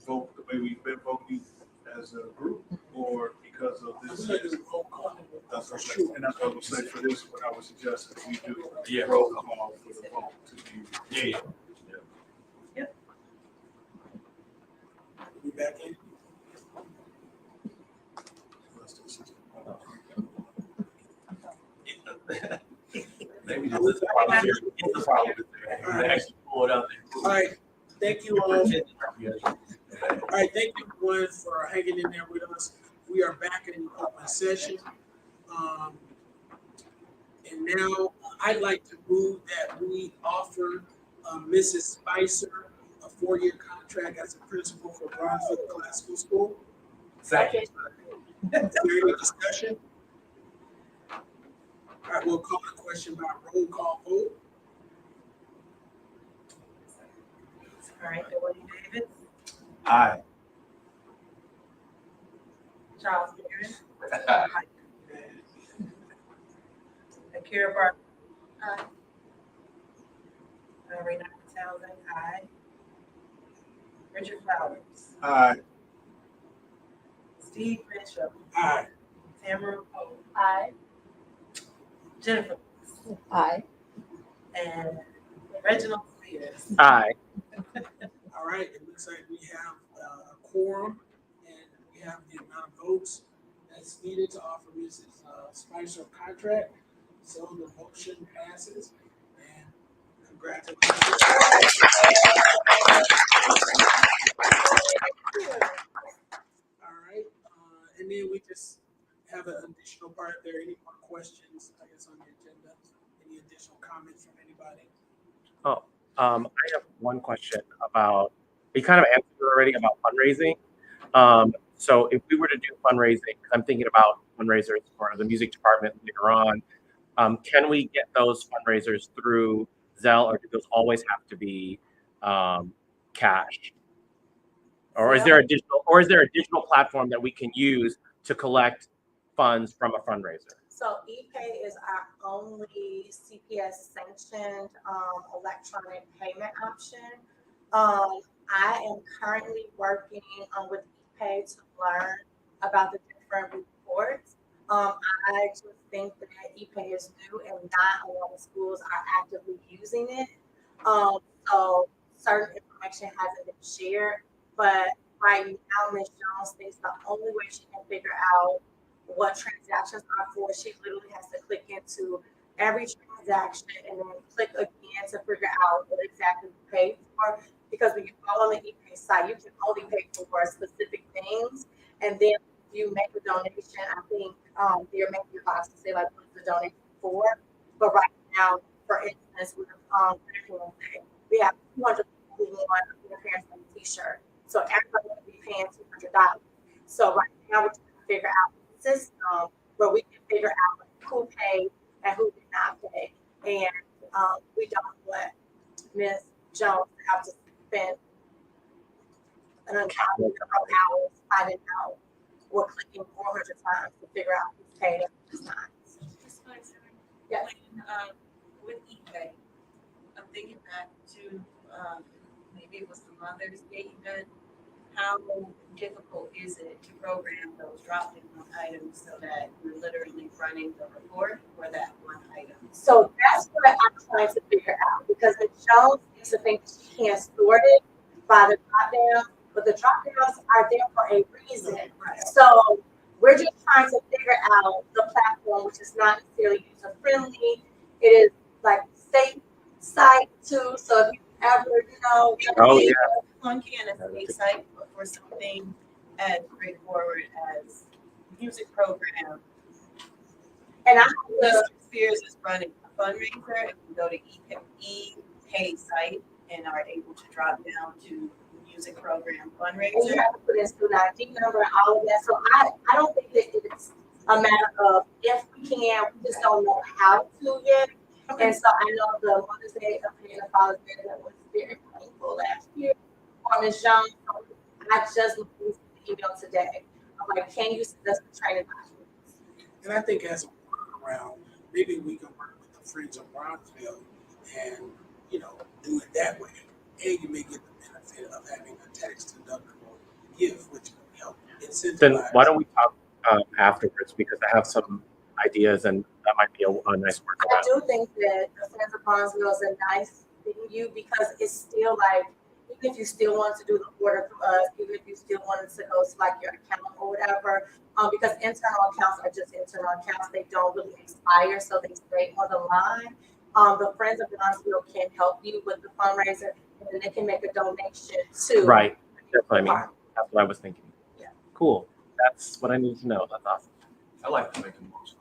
vote the way we've been voting as a group, or because of this. That's for sure. And that's what I would say for this, what I would suggest is we do roll call for the vote to be. We back in. Maybe this is the problem here. It's the problem with that. They actually pull it up. All right, thank you all. All right, thank you everyone for hanging in there with us. We are back in open session. And now I'd like to move that we offer Mrs. Spicer a 4-year contract as a principal for Brownsville Classical School. Second. Is there any discussion? All right, we'll call the question by roll call vote. All right, Dwayne Davis, Aye. Charles Barron, Akira Barber. Aye. Renata Townsend, aye. Richard Flowers, Aye. Steve Bishop, Aye. Tamara Poe, Aye. Jennifer, Aye. and Reginald Spears. Aye. All right, it looks like we have a quorum and we have the amount of votes that's needed to offer Mrs. Spicer a contract. So the motion passes and congratulations. All right, and then we just have an additional part there. Any more questions, I guess, on the agenda? Any additional comments from anybody? I have one question about, you kind of answered already about fundraising. So if we were to do fundraising, 'cause I'm thinking about fundraisers for the music department later on, can we get those fundraisers through Zelle, or do those always have to be cash? Or is there a digital platform that we can use to collect funds from a fundraiser? So ePay is our only CPS sanctioned electronic payment option. I am currently working with ePay to learn about the different reports. I just think that ePay is new and not a lot of schools are actively using it. So certain information hasn't been shared, but right now Ms. Jones thinks the only way she can figure out what transactions are for, she literally has to click into every transaction and then click again to figure out what exactly you paid for. Because when you go on the ePay site, you can only pay for specific things. And then if you make a donation, I think they're making a box to say like what's the donation for. But right now, for instance, with curriculum day, we have 200 people who want their parents on a t-shirt. So everybody will be paying $200. So right now we're trying to figure out system where we can figure out who paid and who did not pay. And we don't want Ms. Jones to have to spend an uncounted number of hours finding out or clicking 400 times to figure out who's paid at this time. Yes. With ePay, I'm thinking back to maybe it was the Mother's Day event. How difficult is it to program those drop-down items so that you're literally running the report for that one item? So that's what I'm trying to figure out, because Ms. Jones needs to think she can't sort it by the drop-down, but the drop-downs are there for a reason. So we're just trying to figure out the platform, which is not necessarily user-friendly. It is like state site too, so if you ever, One can as a big site, but for something as straightforward as music program. And Mr. Spears is running a fundraiser, and you go to ePay site and are able to drop down to music program fundraiser. And you have to put in student ID number and all of that. So I don't think that it's a matter of if we can, we just don't know how to yet. And so I know the Mother's Day and the Father's Day that was very painful last year for Ms. Jones. I just received the email today. I'm like, can you send us the training documents? And I think as a workaround, maybe we can work with the Friends of Brownsville and, do it that way. And you may get the benefit of having a tax deductible gift, which will help incentivize. Then why don't we talk afterwards, because I have some ideas and that might be a nice work. I do think that the Friends of Bronzeville is a nice venue because it's still like, even if you still want to do the order through us, even if you still wanted to go to like your account or whatever, because internal accounts are just internal accounts, they don't really expire, so they stay on the line. The Friends of Bronzeville can help you with the fundraiser, and then they can make a donation to. Right, that's what I mean. That's what I was thinking. Yeah. Cool. That's what I need to know. That's awesome. I like to make a motion.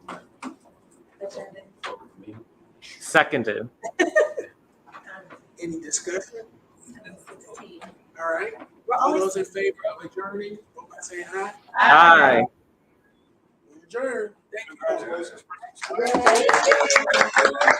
Seconded. Any discussion? All right. We're All always those in favor of adjourning, vote by saying aye. Aye. We adjourn. Thank you. Congratulations.